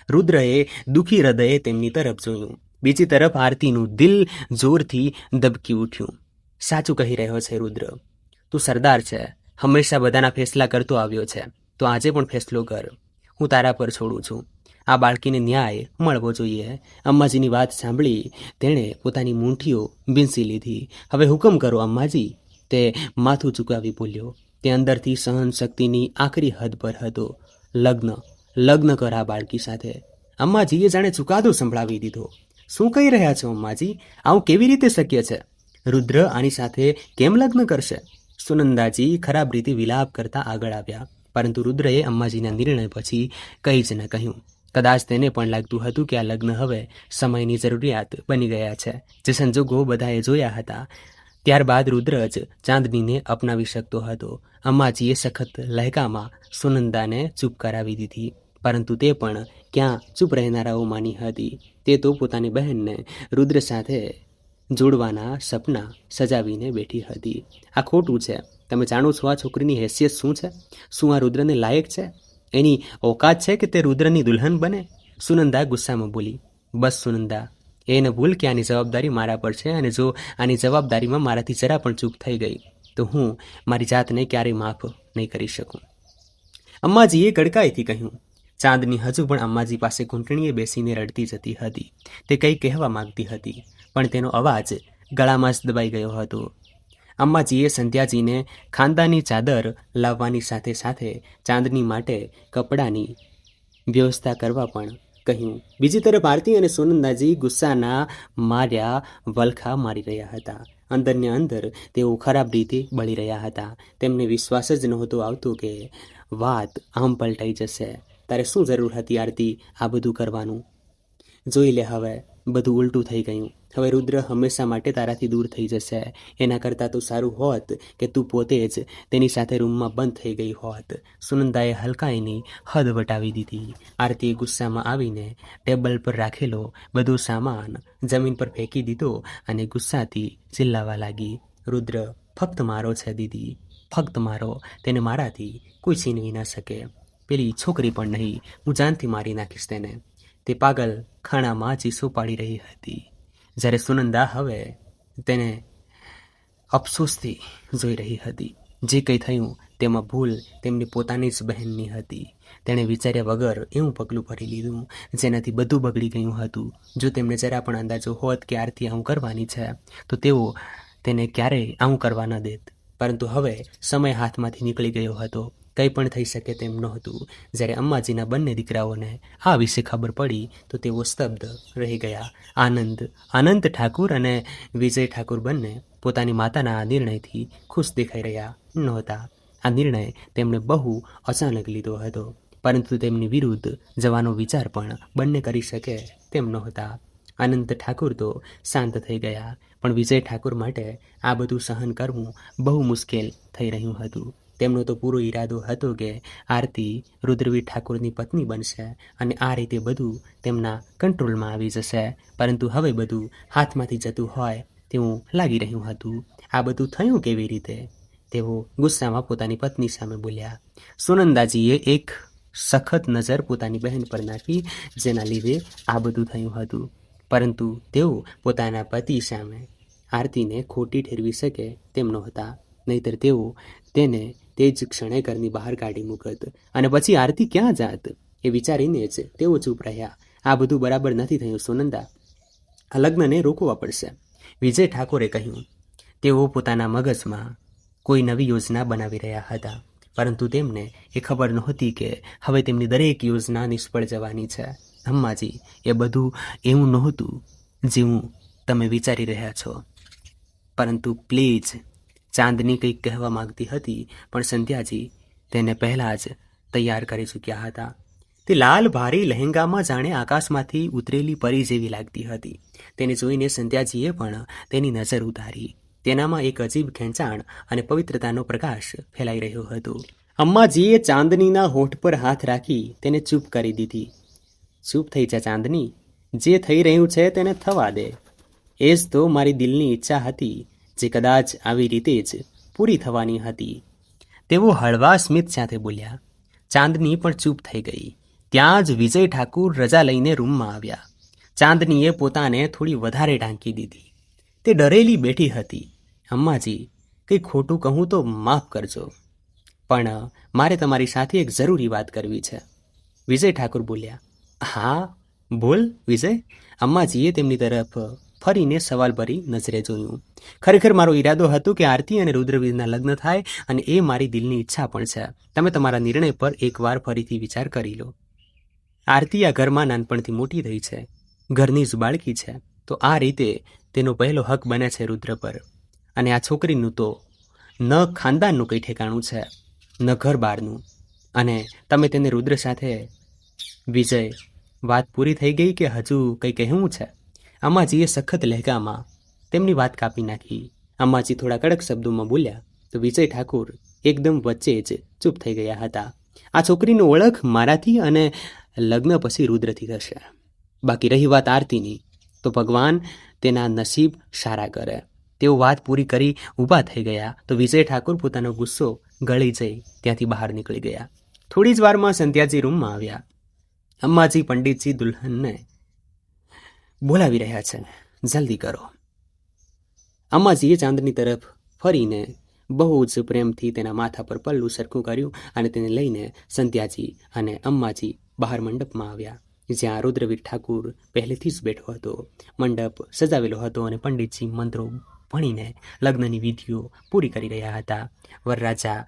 S1: રુદ્રએ દુઃખી હૃદયે તેમની તરફ જોયું. બીજી તરફ આરતીનું દિલ જોરથી ધબકી ઉઠ્યું. સાચું કહી રહ્યો છે રુદ્ર. તું સરદાર છે, હંમેશા બધાના ફેસલા કરતો આવ્યો છે, તો આજે પણ ફેસલો કર. હું તારા પર છોડું છું. આ બાળકીને ન્યાય મળવો જોઈએ. અંબાજીની વાત સાંભળી તેણે પોતાની મૂંઠીઓ ભીંસી લીધી. હવે હુકમ કરો અંબાજી, તે માથું ઝુકાવી બોલ્યો. તે અંદરથી સહનશક્તિની આખરી હદ પર હતો. લગ્ન કર આ બાળકી સાથે. અંબાજીએ જાણે ચુકાદો સંભળાવી દીધો. શું કહી રહ્યા છો અંબાજી? આવું કેવી રીતે શક્ય છે? રુદ્ર આની સાથે કેમ લગ્ન કરશે? સુનંદાજી ખરાબ રીતે વિલાપ કરતા આગળ આવ્યા, પરંતુ રુદ્રએ અંબાજીના નિર્ણય પછી કંઈ જ ન કહ્યું. કદાચ તેને પણ લાગતું હતું કે આ લગ્ન હવે સમયની જરૂરિયાત બની ગયા છે, જે સંજોગો બધાએ જોયા હતા. ત્યારબાદ રુદ્ર જ ચાંદનીને અપનાવી શકતો હતો. અંબાજીએ સખત લહેકામાં સુનંદાને ચૂપ કરાવી દીધી, પરંતુ તે પણ ક્યાં ચૂપ રહેનારાઓમાંની હતી. તે તો પોતાની બહેનને રુદ્ર સાથે જોડવાના સપના સજાવીને બેઠી હતી. આ ખોટું છે. તમે જાણો છો આ છોકરીની હેસિયત શું છે? શું આ રુદ્રને લાયક છે? એની ઓકાત છે કે તે રુદ્રની દુલ્હન બને? સુનંદા ગુસ્સામાં બોલી. બસ સુનંદા, એ ન ભૂલ કે આની જવાબદારી મારા પર છે, અને જો આની જવાબદારીમાં મારાથી જરા પણ ચૂક થઈ ગઈ તો હું મારી જાતને ક્યારેય માફ નહીં કરી શકું. અંબાજીએ કડકાઈથી કહ્યું. ચાંદની હજુ પણ અંબાજી પાસે ઘૂંટણીએ બેસીને રડતી જતી હતી. તે કંઈ કહેવા માંગતી હતી, પણ તેનો અવાજ ગળામાં જ દબાઈ ગયો હતો. અંબાજીએ સંધ્યાજીને ખાનદાની ચાદર લાવવાની સાથે સાથે ચાંદની માટે કપડાની વ્યવસ્થા કરવા પણ કહ્યું. બીજી તરફ આરતી અને સુનંદાજી ગુસ્સાના માર્યા વલખા મારી રહ્યા હતા. અંદરને અંદર તેઓ ખરાબ રીતે બળી રહ્યા હતા. તેમને વિશ્વાસ જ નહોતો આવતો કે વાત આમ પલટાઈ જશે. તારે શું જરૂર હતી આરતી આ બધું કરવાનું? જોઈ લે, હવે બધું ઉલટું થઈ ગયું. હવે રુદ્ર હંમેશા માટે તારાથી દૂર થઈ જશે. એના કરતાં તો સારું હોત કે તું પોતે જ તેની સાથે રૂમમાં બંધ થઈ ગઈ હોત. સુનંદાએ હલકાઈની હદ વટાવી દીધી. આરતીએ ગુસ્સામાં આવીને ટેબલ પર રાખેલો બધો સામાન જમીન પર ફેંકી દીધો અને ગુસ્સાથી ચિલ્લાવા લાગી. રુદ્ર ફક્ત મારો છે દીદી, ફક્ત મારો. તેને મારાથી કોઈ છીનવી ન શકે. પેલી છોકરી પણ નહીં. હું જાનથી મારી નાખીશ તેને. તે પાગલ ખાણામાં ચીસો પાડી રહી હતી, જ્યારે સુનંદા હવે તેને અફસોસથી જોઈ રહી હતી. જે કંઈ થયું તેમાં ભૂલ તેમની પોતાની જ બહેનની હતી. તેણે વિચાર્યા વગર એવું પગલું ભરી લીધું જેનાથી બધું બગડી ગયું હતું. જો તેમને જરા પણ અંદાજો હોત કે આરતી આવું કરવાની છે, તો તેઓ તેને ક્યારેય આવું કરવા ન દેત. પરંતુ હવે સમય હાથમાંથી નીકળી ગયો હતો. કંઈ પણ થઈ શકે તેમ નહોતું. જ્યારે અંબાજીના બંને દીકરાઓને આ વિશે ખબર પડી તો તેઓ સ્તબ્ધ રહી ગયા. આનંદ ઠાકુર અને વિજય ઠાકુર બંને પોતાની માતાના આ નિર્ણયથી ખુશ દેખાઈ રહ્યા નહોતા. આ નિર્ણય તેમણે બહુ અચાનક લીધો હતો, પરંતુ તેમની વિરુદ્ધ જવાનો વિચાર પણ બંને કરી શકે તેમ નહોતા. અનંત ઠાકુર તો શાંત થઈ ગયા, પણ વિજય ઠાકુર માટે આ બધું સહન કરવું બહુ મુશ્કેલ થઈ રહ્યું હતું. તેમનો તો પૂરો ઈરાદો હતો કે આરતી રુદ્રવીર ઠાકુરની પત્ની બનશે અને આ રીતે બધું તેમના કંટ્રોલમાં આવી જશે. પરંતુ હવે બધું હાથમાંથી જતું હોય તેવું લાગી રહ્યું હતું. આ બધું થયું કેવી રીતે? તેઓ ગુસ્સામાં પોતાની પત્ની સામે બોલ્યા. સુનંદાજીએ એક સખત નજર પોતાની બહેન પર નાખી, જેના લીધે આ બધું થયું હતું. પરંતુ તેઓ પોતાના પતિ સામે આરતીને ખોટી ઠેરવી શકે તેમ નહોતા, નહીતર તેઓ તેને તે જ ક્ષણે ઘરની બહાર કાઢી મૂકત અને પછી આરતી ક્યાં જાત એ વિચારીને જ તેઓ ચૂપ રહ્યા. આ બધું બરાબર નથી થયું સુનંદા, આ લગ્નને રોકવા પડશે, વિજય ઠાકોરે કહ્યું. તેઓ પોતાના મગજમાં કોઈ નવી યોજના બનાવી રહ્યા હતા, પરંતુ તેમને એ ખબર નહોતી કે હવે તેમની દરેક યોજના નિષ્ફળ જવાની છે. અમ્માજી, એ બધું એવું નહોતું જેવું તમે વિચારી રહ્યા છો. પરંતુ પ્લીઝ, ચાંદની કંઈક કહેવા માંગતી હતી, પણ સંધ્યાજી તેને પહેલાં જ તૈયાર કરી ચૂક્યા હતા. તે લાલ ભારી લહેંગામાં જાણે આકાશમાંથી ઉતરેલી પરી જેવી લાગતી હતી. તેને જોઈને સંધ્યાજીએ પણ તેની નજર ઉતારી. તેનામાં એક અજીબ ખેંચાણ અને પવિત્રતાનો પ્રકાશ ફેલાઈ રહ્યો હતો. અમ્માજીએ ચાંદનીના હોઠ પર હાથ રાખી તેને ચૂપ કરી દીધી. ચૂપ થઈ જા ચાંદની, જે થઈ રહ્યું છે તેને થવા દે. એ જ તો મારી દિલની ઈચ્છા હતી, જે કદાચ આવી રીતે જ પૂરી થવાની હતી. તેઓ હળવા સ્મિત સાથે બોલ્યા. ચાંદની પણ ચૂપ થઈ ગઈ. ત્યાં જ વિજય ઠાકુર રજા લઈને રૂમમાં આવ્યા. ચાંદનીએ પોતાને થોડી વધારે ઢાંકી દીધી. તે ડરેલી બેઠી હતી. અમ્માજી, કંઈ ખોટું કહું તો માફ કરજો, પણ મારે તમારી સાથે એક જરૂરી વાત કરવી છે. વિજય ઠાકુર બોલ્યા. હા બોલ વિજય. અમ્માજીએ તેમની તરફ ફરીને સવાલભરી નજરે જોયું. ખરેખર મારો ઈરાદો હતો કે આરતી અને રુદ્રવીરના લગ્ન થાય, અને એ મારી દિલની ઈચ્છા પણ છે. તમે તમારા નિર્ણય પર એકવાર ફરીથી વિચાર કરી લો. આરતી આ ઘરમાં નાનપણથી મોટી થઈ છે, ઘરની જ બાળકી છે, તો આ રીતે તેનો પહેલો હક બને છે રુદ્ર પર. અને આ છોકરીનું તો ન ખાનદાનનું કંઈ ઠેકાણું છે, ન ઘર બહારનું. અને તમે તેને રુદ્ર સાથે. વિજય, વાત પૂરી થઈ ગઈ કે હજુ કંઈ કહેવું છે? અમ્માજીએ સખત લહેકામાં તેમની વાત કાપી નાખી. અમ્માજી થોડા કડક શબ્દોમાં બોલ્યા તો વિજય ઠાકુર એકદમ વચ્ચે જ ચૂપ થઈ ગયા હતા. આ છોકરીની ઓળખ મારાથી અને લગ્ન પછી રુદ્રથી થશે. બાકી રહી વાત આરતીની, તો ભગવાન તેના નસીબ સારા કરે. તેઓ વાત પૂરી કરી ઊભા થઈ ગયા તો વિજય ઠાકુર પોતાનો ગુસ્સો ગળી જઈ ત્યાંથી બહાર નીકળી ગયા. થોડી જ વારમાં સંધ્યાજી રૂમમાં આવ્યા. અમ્માજી, પંડિતજી દુલ્હનને બોલાવી રહ્યા છે, જલ્દી કરો. અમ્માજીએ ચાંદની તરફ ફરીને બહુ જ પ્રેમથી તેના માથા પર પલ્લું સરખું કર્યું અને તેને લઈને સંધ્યાજી અને અમ્માજી બહાર મંડપમાં આવ્યા, જ્યાં રુદ્રવીર ઠાકુર પહેલેથી જ બેઠો હતો. મંડપ સજાવેલો હતો અને પંડિતજી મંત્રો ભણીને લગ્નની વિધિઓ પૂરી કરી રહ્યા હતા. વરરાજા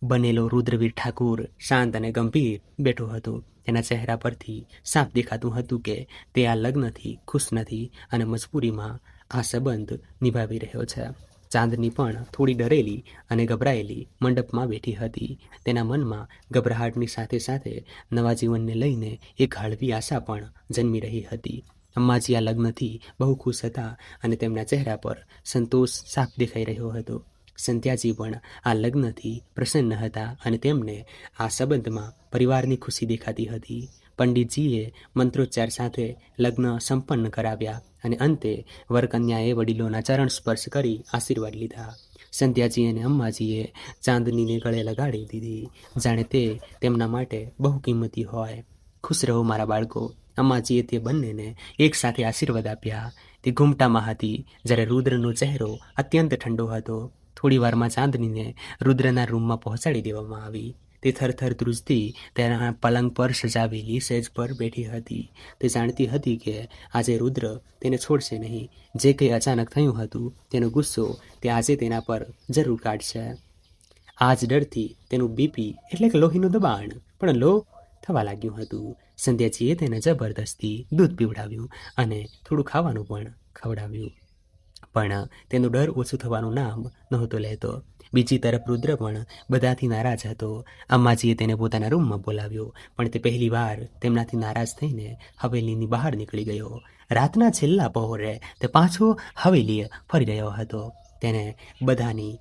S1: બનેલો રુદ્રવીર ઠાકુર શાંત અને ગંભીર બેઠો હતો. તેના ચહેરા પરથી સાફ દેખાતું હતું કે તે આ લગ્નથી ખુશ નથી અને મજબૂરીમાં આ સંબંધ નિભાવી રહ્યો છે. ચાંદની પણ થોડી ડરેલી અને ગભરાયેલી મંડપમાં બેઠી હતી. તેના મનમાં ગભરાહટની સાથે સાથે નવા જીવનને લઈને એક હળવી આશા પણ જન્મી રહી હતી. અમ્માજી આ લગ્નથી બહુ ખુશ હતા અને તેમના ચહેરા પર સંતોષ સાફ દેખાઈ રહ્યો હતો. સંધ્યાજી પણ આ લગ્નથી પ્રસન્ન હતા અને તેમને આ સંબંધમાં પરિવારની ખુશી દેખાતી હતી. પંડિતજીએ મંત્રોચ્ચાર સાથે લગ્ન સંપન્ન કરાવ્યા અને અંતે વરકન્યાએ વડીલોના ચરણ સ્પર્શ કરી આશીર્વાદ લીધા. સંધ્યાજી અને અમ્માજીએ ચાંદનીને ગળે લગાડી દીધી, જાણે તે તેમના માટે બહુ કિંમતી હોય. ખુશ રહો મારા બાળકો. અમ્માજીએ તે બંનેને એક સાથે આશીર્વાદ આપ્યા. તે ઘૂમટામાં હતી, જ્યારે રુદ્રનો ચહેરો અત્યંત ઠંડો હતો. થોડી વારમાં ચાંદનીને રુદ્રના રૂમમાં પહોંચાડી દેવામાં આવી. તે થરથર ધ્રુજતી તેના પલંગ પર સજાવેલી સેજ પર બેઠી હતી. તે જાણતી હતી કે આજે રુદ્ર તેને છોડશે નહીં. જે કંઈ અચાનક થયું હતું તેનો ગુસ્સો તે આજે તેના પર જરૂર કાઢશે. આ જ ડરથી તેનું બીપી એટલે કે લોહીનું દબાણ પણ લો થવા લાગ્યું હતું. સંધ્યાજીએ તેને જબરદસ્તી દૂધ પીવડાવ્યું અને થોડું ખાવાનું પણ ખવડાવ્યું. પણ તેનો ડર ઓછું થવાનું નામ નહોતો લેતો. બીજી તરફ રુદ્ર પણ બધાથી નારાજ હતો. અમ્માજીએ તેને પોતાના રૂમમાં બોલાવ્યો, પણ તે પહેલી વાર તેમનાથી નારાજ થઈને હવેલીની બહાર નીકળી ગયો. રાતના છેલ્લા પહોરે તે પાછો હવેલીએ ફરી રહ્યો હતો. તેને બધાની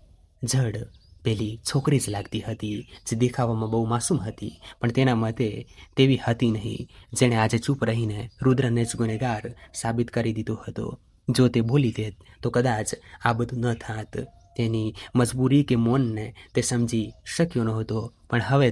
S1: જડ પેલી છોકરી જ લાગતી હતી, જે દેખાવામાં બહુ માસૂમ હતી, પણ તેના મતે તેવી હતી નહીં. જેણે આજે ચૂપ રહીને રુદ્રને જ ગુનેગાર સાબિત કરી દીધો હતો. જો તે બોલી દેત તો કદાચ આ બધું ન થાત. તેની મજબૂરી કે મૌનને તે સમજી શક્યો નહોતો, પણ હવે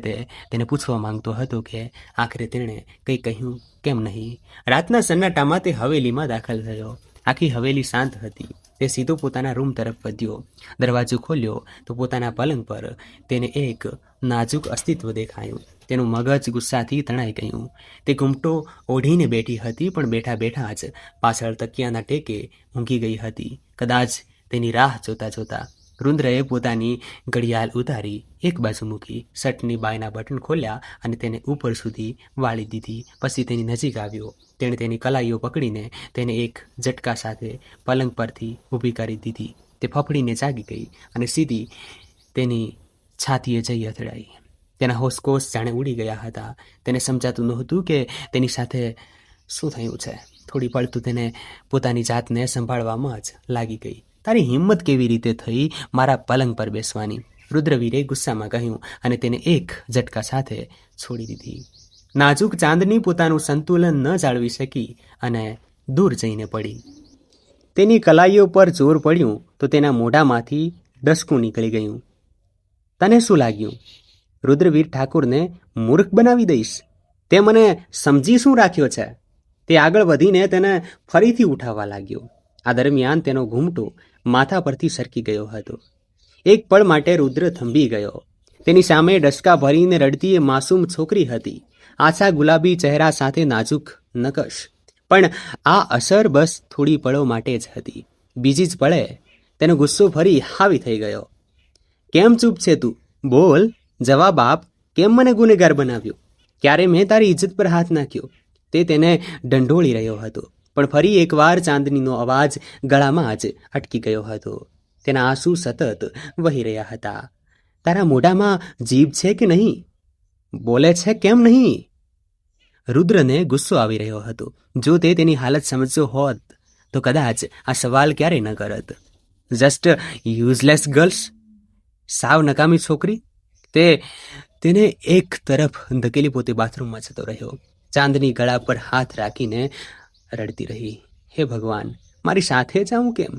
S1: તેને પૂછવા માંગતો હતો કે આખરે તેણે કંઈ કહ્યું કેમ નહીં. રાતના સન્નાટામાં તે હવેલીમાં દાખલ થયો. આખી હવેલી શાંત હતી. તે સીધો પોતાના રૂમ તરફ વધ્યો. દરવાજો ખોલ્યો તો પોતાના પલંગ પર તેને એક નાજુક અસ્તિત્વ દેખાયું. તેનું મગજ ગુસ્સાથી તણાઈ ગયું. તે ઘૂમટો ઓઢીને બેઠી હતી, પણ બેઠા બેઠા જ પાછળ તકિયાના ટેકે ઊંઘી ગઈ હતી. કદાચ તેની રાહ જોતા જોતા રુદ્રએ પોતાની ઘડિયાળ ઉતારી એક બાજુ મૂકી, શર્ટની બાયના બટન ખોલ્યા અને તેને ઉપર સુધી વાળી દીધી. પછી તેની નજીક આવ્યો. તેણે તેની કલાઈઓ પકડીને તેને એક ઝટકા સાથે પલંગ પરથી ઊભી કરી દીધી. તે ફફડીને જાગી ગઈ અને સીધી તેની છાતીએ જઈ અથડાઈ. તેના હોશકોશ જાણે ઉડી ગયા હતા. તેને સમજાતું નહોતું કે તેની સાથે શું થયું છે. થોડી પળ તો તેને પોતાની જાતને સંભાળવામાં જ લાગી ગઈ. તારી હિંમત કેવી રીતે થઈ મારા પલંગ પર બેસવાની? રુદ્રવીરે ગુસ્સામાં કહ્યું અને તેને એક ઝટકા સાથે છોડી દીધી. નાજુક ચાંદની પોતાનું સંતુલન ન જાળવી શકી અને દૂર જઈને પડી. તેની કલાઈઓ પર જોર પડ્યું તો તેના મોઢામાંથી ડસકું નીકળી ગયું. તને શું લાગ્યું? રુદ્રવીર ઠાકુરને મૂર્ખ બનાવી દઈશ? તે મને સમજી શું રાખ્યો છે? તે આગળ વધીને તેને ફરીથી ઉઠાવવા લાગ્યો. આ દરમિયાન તેનો ઘૂમટો માથા પરથી સરકી ગયો હતો. એક પળ માટે રુદ્ર થંભી ગયો. તેની સામે ડસકા ભરીને રડતી એ માસૂમ છોકરી હતી, આછા ગુલાબી ચહેરા સાથે નાજુક નકશ. પણ આ અસર બસ થોડી પળો માટે જ હતી. બીજી જ પળે તેનો ગુસ્સો ફરી હાવી થઈ ગયો. કેમ ચૂપ છે તું? બોલ, જવાબ આપ. કેમ મને ગુનેગાર બનાવ્યો? ક્યારે મેં તારી ઇજ્જત પર હાથ નાખ્યો? તે તેને ઢંઢોળી રહ્યો હતો, પણ ફરી એકવાર ચાંદનીનો અવાજ ગળામાં જ અટકી ગયો હતો. તેના આંસુ સતત વહી રહ્યા હતા. તારા મોઢામાં જીભ છે કે નહીં? બોલે છે કેમ નહીં? રુદ્રને ગુસ્સો આવી રહ્યો હતો. જો તે તેની હાલત સમજ્યો હોત તો કદાચ આ સવાલ ક્યારેય ન કરત. જસ્ટ યુઝલેસ ગર્લ્સ, સાવ નકામી છોકરી. તેને એક તરફ ધકેલી પોતે બાથરૂમમાં જતો રહ્યો. ચાંદની ગળા પર હાથ રાખીને રડતી રહી. હે ભગવાન, મારી સાથે જાઉં કેમ?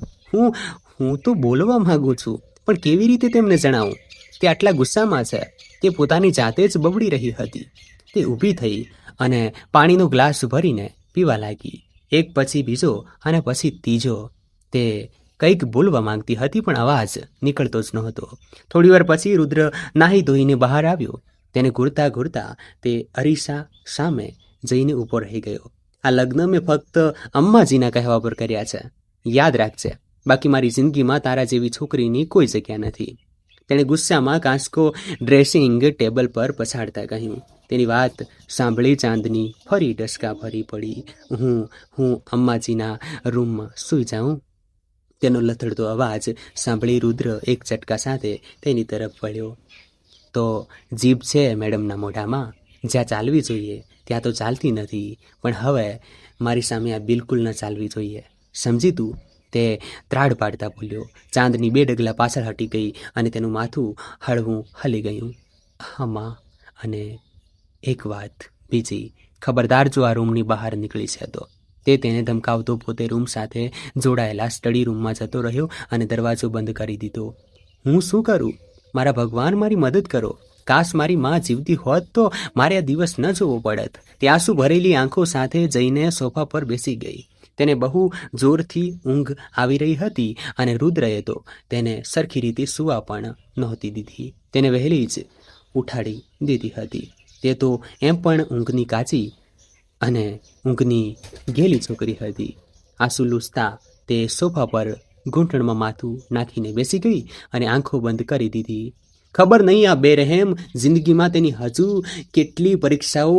S1: હું તો બોલવા માંગુ છું, પણ કેવી રીતે તેમને જણાવું? તે આટલા ગુસ્સામાં છે. તે પોતાની જાતે જ બબડી રહી હતી. તે ઊભી થઈ અને પાણીનો ગ્લાસ ભરીને પીવા લાગી. એક પછી બીજો અને પછી ત્રીજો. તે કંઈક બોલવા માંગતી હતી, પણ અવાજ નીકળતો જ નહોતો. થોડીવાર પછી રુદ્ર નાહી ધોઈને બહાર આવ્યો. તેને ઘૂરતા ઘૂરતા તે અરીસા સામે જઈને ઊભો રહી ગયો. આ લગ્ન મેં ફક્ત અમ્માજીના કહેવા પર કર્યા છે. યાદ રાખજે, બાકી મારી જિંદગીમાં તારા જેવી છોકરીની કોઈ જગ્યા નથી. તેણે ગુસ્સામાં કાંસકો ડ્રેસિંગ ટેબલ પર પછાડતા કહ્યું. તેની વાત સાંભળી ચાંદની ફરી ડસકા ભરી પડી. હું અમ્માજીના રૂમમાં સૂઈ જાઉં? તેનો લથડતો અવાજ સાંભળી રુદ્ર એક ઝટકા સાથે તેની તરફ વળ્યો. તો જીભ છે મેડમના મોઢામાં. જ્યાં ચાલવી જોઈએ ત્યાં તો ચાલતી નથી, પણ હવે મારી સામે આ બિલકુલ ન ચાલવી જોઈએ. સમજી તું? તે ત્રાડ પાડતા બોલ્યો. ચાંદની 2 ડગલા પાછળ હટી ગઈ અને તેનું માથું હળવું હલી ગયું. હમા, અને એક વાત બીજી, ખબરદાર જો આ રૂમની બહાર નીકળી છે તો. તે તેને ધમકાવતો પોતે રૂમ સાથે જોડાયેલા સ્ટડી રૂમમાં જતો રહ્યો અને દરવાજો બંધ કરી દીધો. હું શું કરું? મારા ભગવાન, મારી મદદ કરો. કાશ મારી માં જીવતી હોત તો મારે આ દિવસ ન જોવો પડત. તે આંસુ ભરેલી આંખો સાથે જઈને સોફા પર બેસી ગઈ. તેને બહુ જોરથી ઊંઘ આવી રહી હતી અને રુદ્રએ તો તેને સરખી રીતે સૂવા પણ નહોતી દીધી. તેને વહેલી જ ઉઠાડી દીધી હતી. તે તો એમ પણ ઊંઘની કાચી અને ઊંઘની ગેલી છોકરી હતી. આંસુ લૂછતા તે સોફા પર ઘૂંટણમાં માથું નાખીને બેસી ગઈ અને આંખો બંધ કરી દીધી. ખબર નહીં આ બેરહેમ જિંદગીમાં તેની હજુ કેટલી પરીક્ષાઓ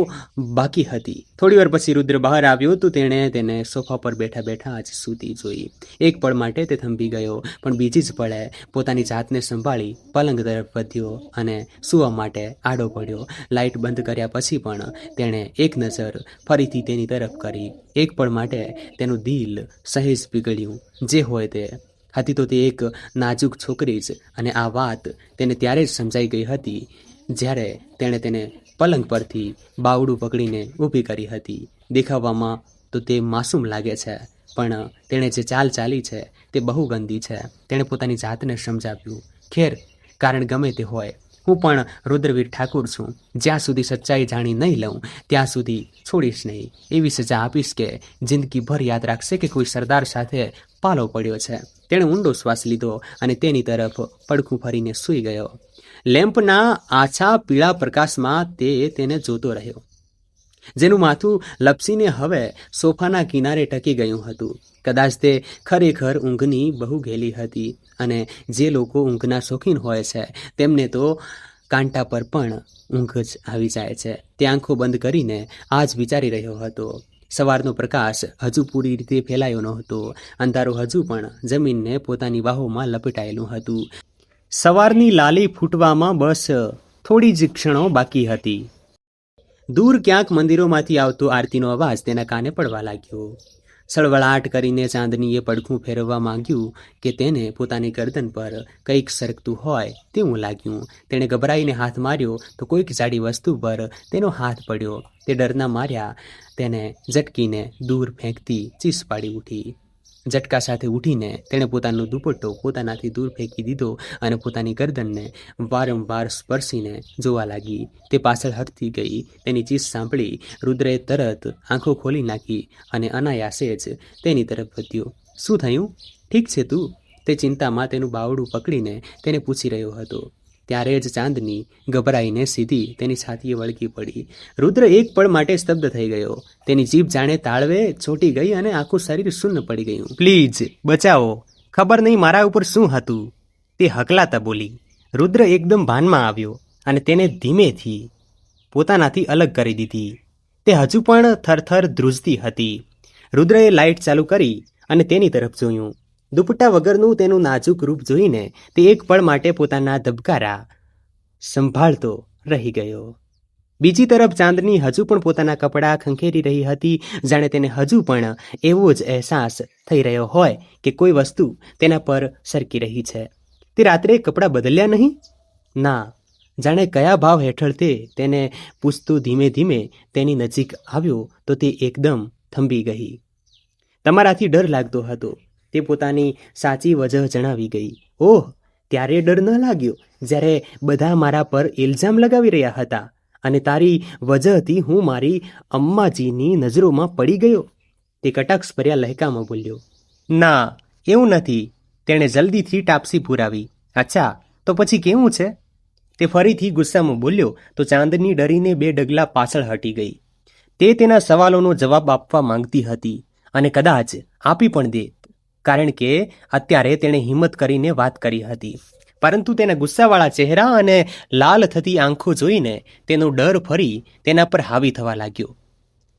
S1: બાકી હતી. થોડી વાર પછી રુદ્ર બહાર આવ્યો તો તેણે તેને સોફા પર બેઠા બેઠા જ સૂતી જોઈ. એક પળ માટે તે થંભી ગયો, પણ બીજી જ પળે પોતાની જાતને સંભાળી પલંગ તરફ વધ્યો અને સૂવા માટે આડો પડ્યો. લાઇટ બંધ કર્યા પછી પણ તેણે એક નજર ફરીથી તેની તરફ કરી. એક પળ માટે તેનું દિલ સહેજ પીગળ્યું. જે હોય તે હતી તો તે એક નાજુક છોકરી જ, અને આ વાત તેને ત્યારે જ સમજાઈ ગઈ હતી જ્યારે તેણે તેને પલંગ પરથી બાવડું પકડીને ઊભી કરી હતી. દેખાવામાં તો તે માસૂમ લાગે છે, પણ તેણે જે ચાલ ચાલી છે તે બહુ ગંદી છે. તેણે પોતાની જાતને સમજાવ્યું, ખેર કારણ ગમે તે હોય, હું પણ રુદ્રવીર ઠાકુર છું. જ્યાં સુધી સચ્ચાઈ જાણી નહીં લઉં ત્યાં સુધી છોડીશ નહીં. એવી સજા આપીશ કે જિંદગીભર યાદ રાખશે કે કોઈ સરદાર સાથે પાલો પડ્યો છે. તેણે ઊંડો શ્વાસ લીધો અને તેની તરફ પડખું ફરીને સૂઈ ગયો. લેમ્પના આછા પીળા પ્રકાશમાં તે તેને જોતો રહ્યો, જેનું માથું લપસીને હવે સોફાના કિનારે ટકી ગયું હતું. કદાચ તે ખરેખર ઊંઘની બહુ ઘેલી હતી, અને જે લોકો ઊંઘના શોખીન હોય છે તેમને તો કાંટા પર પણ ઊંઘ જ આવી જાય છે. તે આંખો બંધ કરીને આ જ વિચારી રહ્યો હતો. સવારનો પ્રકાશ હજુ પૂરી રીતે ફેલાયો નહોતો. અંધારું હજુ પણ જમીનને પોતાની વાહોમાં લપેટાયેલું હતું. સવારની લાલી ફૂટવામાં બસ થોડી જ ક્ષણો બાકી હતી. દૂર ક્યાંક મંદિરોમાંથી આવતો આરતીનો અવાજ તેના કાને પડવા લાગ્યો. સળવળાટ કરીને ચાંદનીએ પડખું ફેરવવા માંગ્યું કે તેને પોતાની ગરદન પર કંઈક સરકતું હોય તેવું લાગ્યું. તેણે ગભરાઈને હાથ માર્યો તો કોઈક જાડી વસ્તુ પર તેનો હાથ પડ્યો. તે ડરના માર્યા તેને ઝટકીને દૂર ફેંકતી ચીસ પાડી ઉઠી. ઝટકા સાથે ઉઠીને તેણે પોતાનો દુપટ્ટો પોતાનાથી દૂર ફેંકી દીધો અને પોતાની ગરદનને વારંવાર સ્પર્શીને જોવા લાગી. તે પાછળ હટતી ગઈ. તેની ચીસ સાંભળી રુદ્રએ તરત આંખો ખોલી નાખી અને અનાયાસે જ તેની તરફ વધ્યો. શું થયું? ઠીક છે તું? તે ચિંતામાં તેનું બાવડું પકડીને તેને પૂછી રહ્યો હતો. ત્યારે જ ચાંદની ગભરાઈને સીધી તેની છાતીએ વળગી પડી. રુદ્ર એક પળ માટે સ્તબ્ધ થઈ ગયો. તેની જીભ જાણે તાળવે ચોંટી ગઈ અને આખું શરીર શૂન્ય પડી ગયું. પ્લીઝ બચાવો, ખબર નહીં મારા ઉપર શું હતું, તે હકલાતા બોલી. રુદ્ર એકદમ ભાનમાં આવ્યો અને તેને ધીમેથી પોતાનાથી અલગ કરી દીધી. તે હજુ પણ થરથર ધ્રુજતી હતી. રુદ્રએ લાઇટ ચાલુ કરી અને તેની તરફ જોયું. દુપટ્ટા વગરનું તેનું નાજુક રૂપ જોઈને તે એક પળ માટે પોતાના ધબકારા સંભાળતો રહી ગયો. બીજી તરફ ચાંદની હજુ પણ પોતાના કપડાં ખંખેરી રહી હતી, જાણે તેને હજુ પણ એવો જ અહેસાસ થઈ રહ્યો હોય કે કોઈ વસ્તુ તેના પર સરકી રહી છે. તે રાત્રે કપડાં બદલ્યા નહીં? ના. જાણે કયા ભાવ હેઠળ તે તેને પૂછતું ધીમે ધીમે તેની નજીક આવ્યો તો તે એકદમ થંભી ગઈ. તમારાથી ડર લાગતો હતો, તે પોતાની સાચી વજહ જણાવી ગઈ. ઓહ, ત્યારે ડર ન લાગ્યો જ્યારે બધા મારા પર ઇલ્ઝામ લગાવી રહ્યા હતા અને તારી વજહથી હું મારી અમ્માજીની નજરોમાં પડી ગયો, તે કટાક્ષ ભર્યા લહેકામાં બોલ્યો. ના, એવું નથી, તેણે જલ્દીથી ટાપસી પુરાવી. અચ્છા, તો પછી કેવું છે? તે ફરીથી ગુસ્સામાં બોલ્યો તો ચાંદની ડરીને 2 ડગલા પાછળ હટી ગઈ. તે તેના સવાલોનો જવાબ આપવા માંગતી હતી અને કદાચ આપી પણ દે, કારણ કે અત્યારે તેણે હિંમત કરીને વાત કરી હતી. પરંતુ તેના ગુસ્સાવાળા ચહેરા અને લાલ થતી આંખો જોઈને તેનો ડર ફરી તેના પર હાવી થવા લાગ્યો.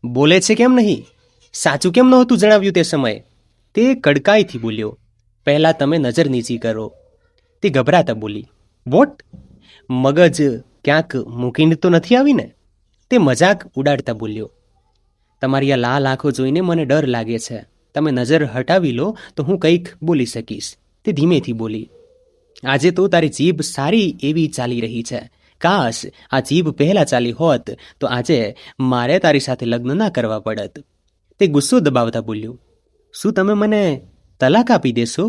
S1: બોલે છે કેમ નહીં? સાચું કેમ નહોતું જણાવ્યું તે સમયે? તે કડકાઈથી બોલ્યો. પહેલાં તમે નજર નીચી કરો, તે ગભરાતા બોલી. વોટ? મગજ ક્યાંક મૂકીને તો નથી આવીને? તે મજાક ઉડાડતા બોલ્યો. તમારી આ લાલ આંખો જોઈને મને ડર લાગે છે. તમે નજર હટાવી લો તો હું કંઈક બોલી શકીશ, તે ધીમેથી બોલી. આજે તો તારી જીભ સારી એવી ચાલી રહી છે. કાશ આ જીભ પહેલાં ચાલી હોત તો આજે મારે તારી સાથે લગ્ન ના કરવા પડત. તે ગુસ્સો દબાવતા બોલ્યો. શું તમે મને તલાક આપી દેશો?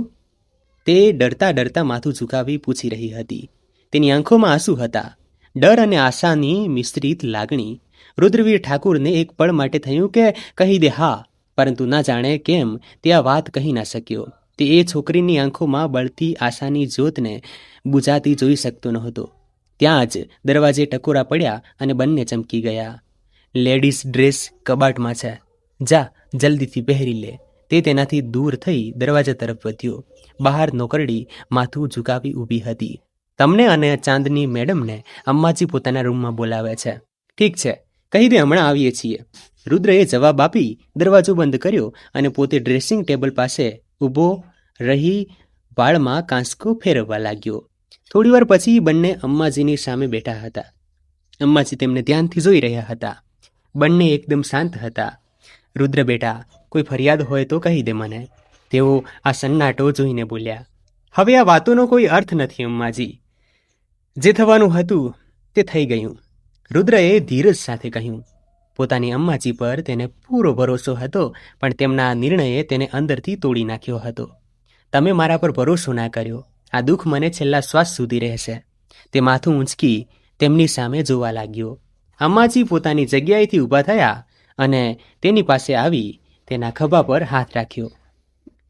S1: તે ડરતા ડરતા માથું ઝુકાવી પૂછી રહી હતી. તેની આંખોમાં આંસુ હતા, ડર અને આશાની મિશ્રિત લાગણી. રુદ્રવીર ઠાકુરને એક પળ માટે થયું કે કહી દે હા, પરંતુ ના જાણે કેમ તે આ વાત કહી ના શક્યો. તે એ છોકરીની આંખોમાં બળતી આશાની જ્યોતને બુઝાતી જોઈ શકતો નહોતો. ત્યાં જ દરવાજે ટકોરા પડ્યા અને બંને ચમકી ગયા. લેડીઝ ડ્રેસ કબાટમાં છે, જા જલ્દીથી પહેરી લે. તે તેનાથી દૂર થઈ દરવાજા તરફ વધ્યો. બહાર નોકરડી માથું ઝુકાવી ઊભી હતી. તમને અને ચાંદની મેડમને અમ્માજી પોતાના રૂમમાં બોલાવે છે. ઠીક છે, કહી દે, હમણાં આવીએ છીએ. રુદ્રએ જવાબ આપી દરવાજો બંધ કર્યો અને પોતે ડ્રેસિંગ ટેબલ પાસે ઊભો રહી વાળમાં કાંસકો ફેરવવા લાગ્યો. થોડીવાર પછી બંને અમ્માજીની સામે બેઠા હતા. અમ્માજી તેમને ધ્યાનથી જોઈ રહ્યા હતા. બંને એકદમ શાંત હતા. રુદ્ર બેટા, કોઈ ફરિયાદ હોય તો કહી દે મને. તેઓ આ સન્નાટો જોઈને બોલ્યા. હવે આ વાતોનો કોઈ અર્થ નથી અમ્માજી. જે થવાનું હતું તે થઈ ગયું. રુદ્રએ ધીરજ સાથે કહ્યું. પોતાની અમ્માજી પર તેને પૂરો ભરોસો હતો, પણ તેમના નિર્ણયે તેને અંદરથી તોડી નાખ્યો હતો. તમે મારા પર ભરોસો ના કર્યો. આ દુઃખ મને છેલ્લા શ્વાસ સુધી રહેશે. તે માથું ઊંચકી તેમની સામે જોવા લાગ્યો. અમ્માજી પોતાની જગ્યાએથી ઊભા થયા અને તેની પાસે આવી તેના ખભા પર હાથ રાખ્યો.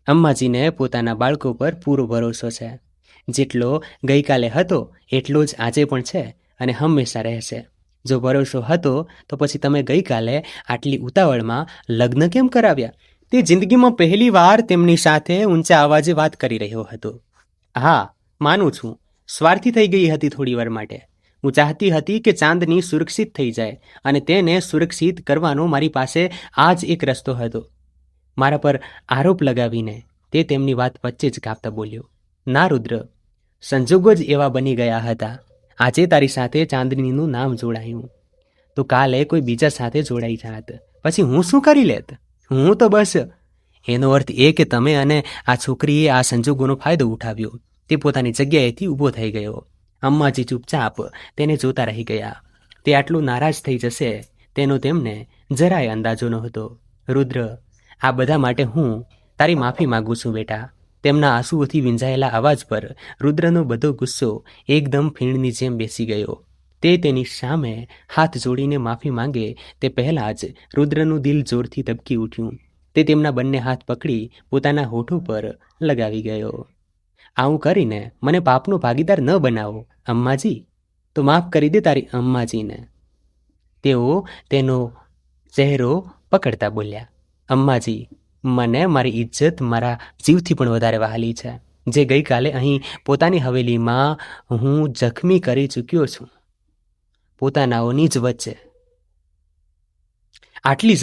S1: અમ્માજીને પોતાના બાળકો પર પૂરો ભરોસો છે. જેટલો ગઈકાલે હતો એટલો જ આજે પણ છે અને હંમેશા રહેશે. જો ભરોસો હતો તો પછી તમે ગઈકાલે આટલી ઉતાવળમાં લગ્ન કેમ કરાવ્યા? તે જિંદગીમાં પહેલી વાર તેમની સાથે ઊંચા અવાજે વાત કરી રહ્યો હતો. હા, માનું છું, સ્વાર્થી થઈ ગઈ હતી થોડીવાર માટે. હું ચાહતી હતી કે ચાંદની સુરક્ષિત થઈ જાય અને તેને સુરક્ષિત કરવાનો મારી પાસે આ જ એક રસ્તો હતો. મારા પર આરોપ લગાવીને તે તેમની વાત વચ્ચે જ કાપતા બોલ્યો. ના રુદ્ર, સંજોગો જ એવા બની ગયા હતા. આજે તારી સાથે ચાંદનીનું નામ જોડાયું તો કાલે કોઈ બીજા સાથે જોડાઈ જાત. પછી હું શું કરી લેત? હું તો બસ. એનો અર્થ એ કે તમે અને આ છોકરીએ આ સંજોગોનો ફાયદો ઉઠાવ્યો. તે પોતાની જગ્યાએથી ઊભો થઈ ગયો. અમ્માજી ચૂપચાપ તેને જોતા રહી ગયા. તે આટલું નારાજ થઈ જશે તેનો તેમને જરાય અંદાજો નહોતો. રુદ્ર, આ બધા માટે હું તારી માફી માગું છું બેટા. તેમના આંસુઓથી વિંજાયેલા અવાજ પર રુદ્રનો બધો ગુસ્સો એકદમ ફીણની જેમ બેસી ગયો. તે તેની સામે હાથ જોડીને માફી માંગે તે પહેલાં જ રુદ્રનું દિલ જોરથી ધબકી ઉઠ્યું. તે તેમના બંને હાથ પકડી પોતાના હોઠો પર લગાવી ગયો. આવું કરીને મને પાપનો ભાગીદાર ન બનાવો અમ્માજી. તો માફ કરી દે તારી અમ્માજીને. તેઓ તેનો ચહેરો પકડતા બોલ્યા. અમ્માજી, મને મારી ઇજ્જત મારા જીવથી પણ વધારે વહાલી છે. જે ગઈકાલે અહીં પોતાની હવેલીમાં હું જખમી કરી ચૂક્યો છું પોતાનાઓની જ વચ્ચે. આટલી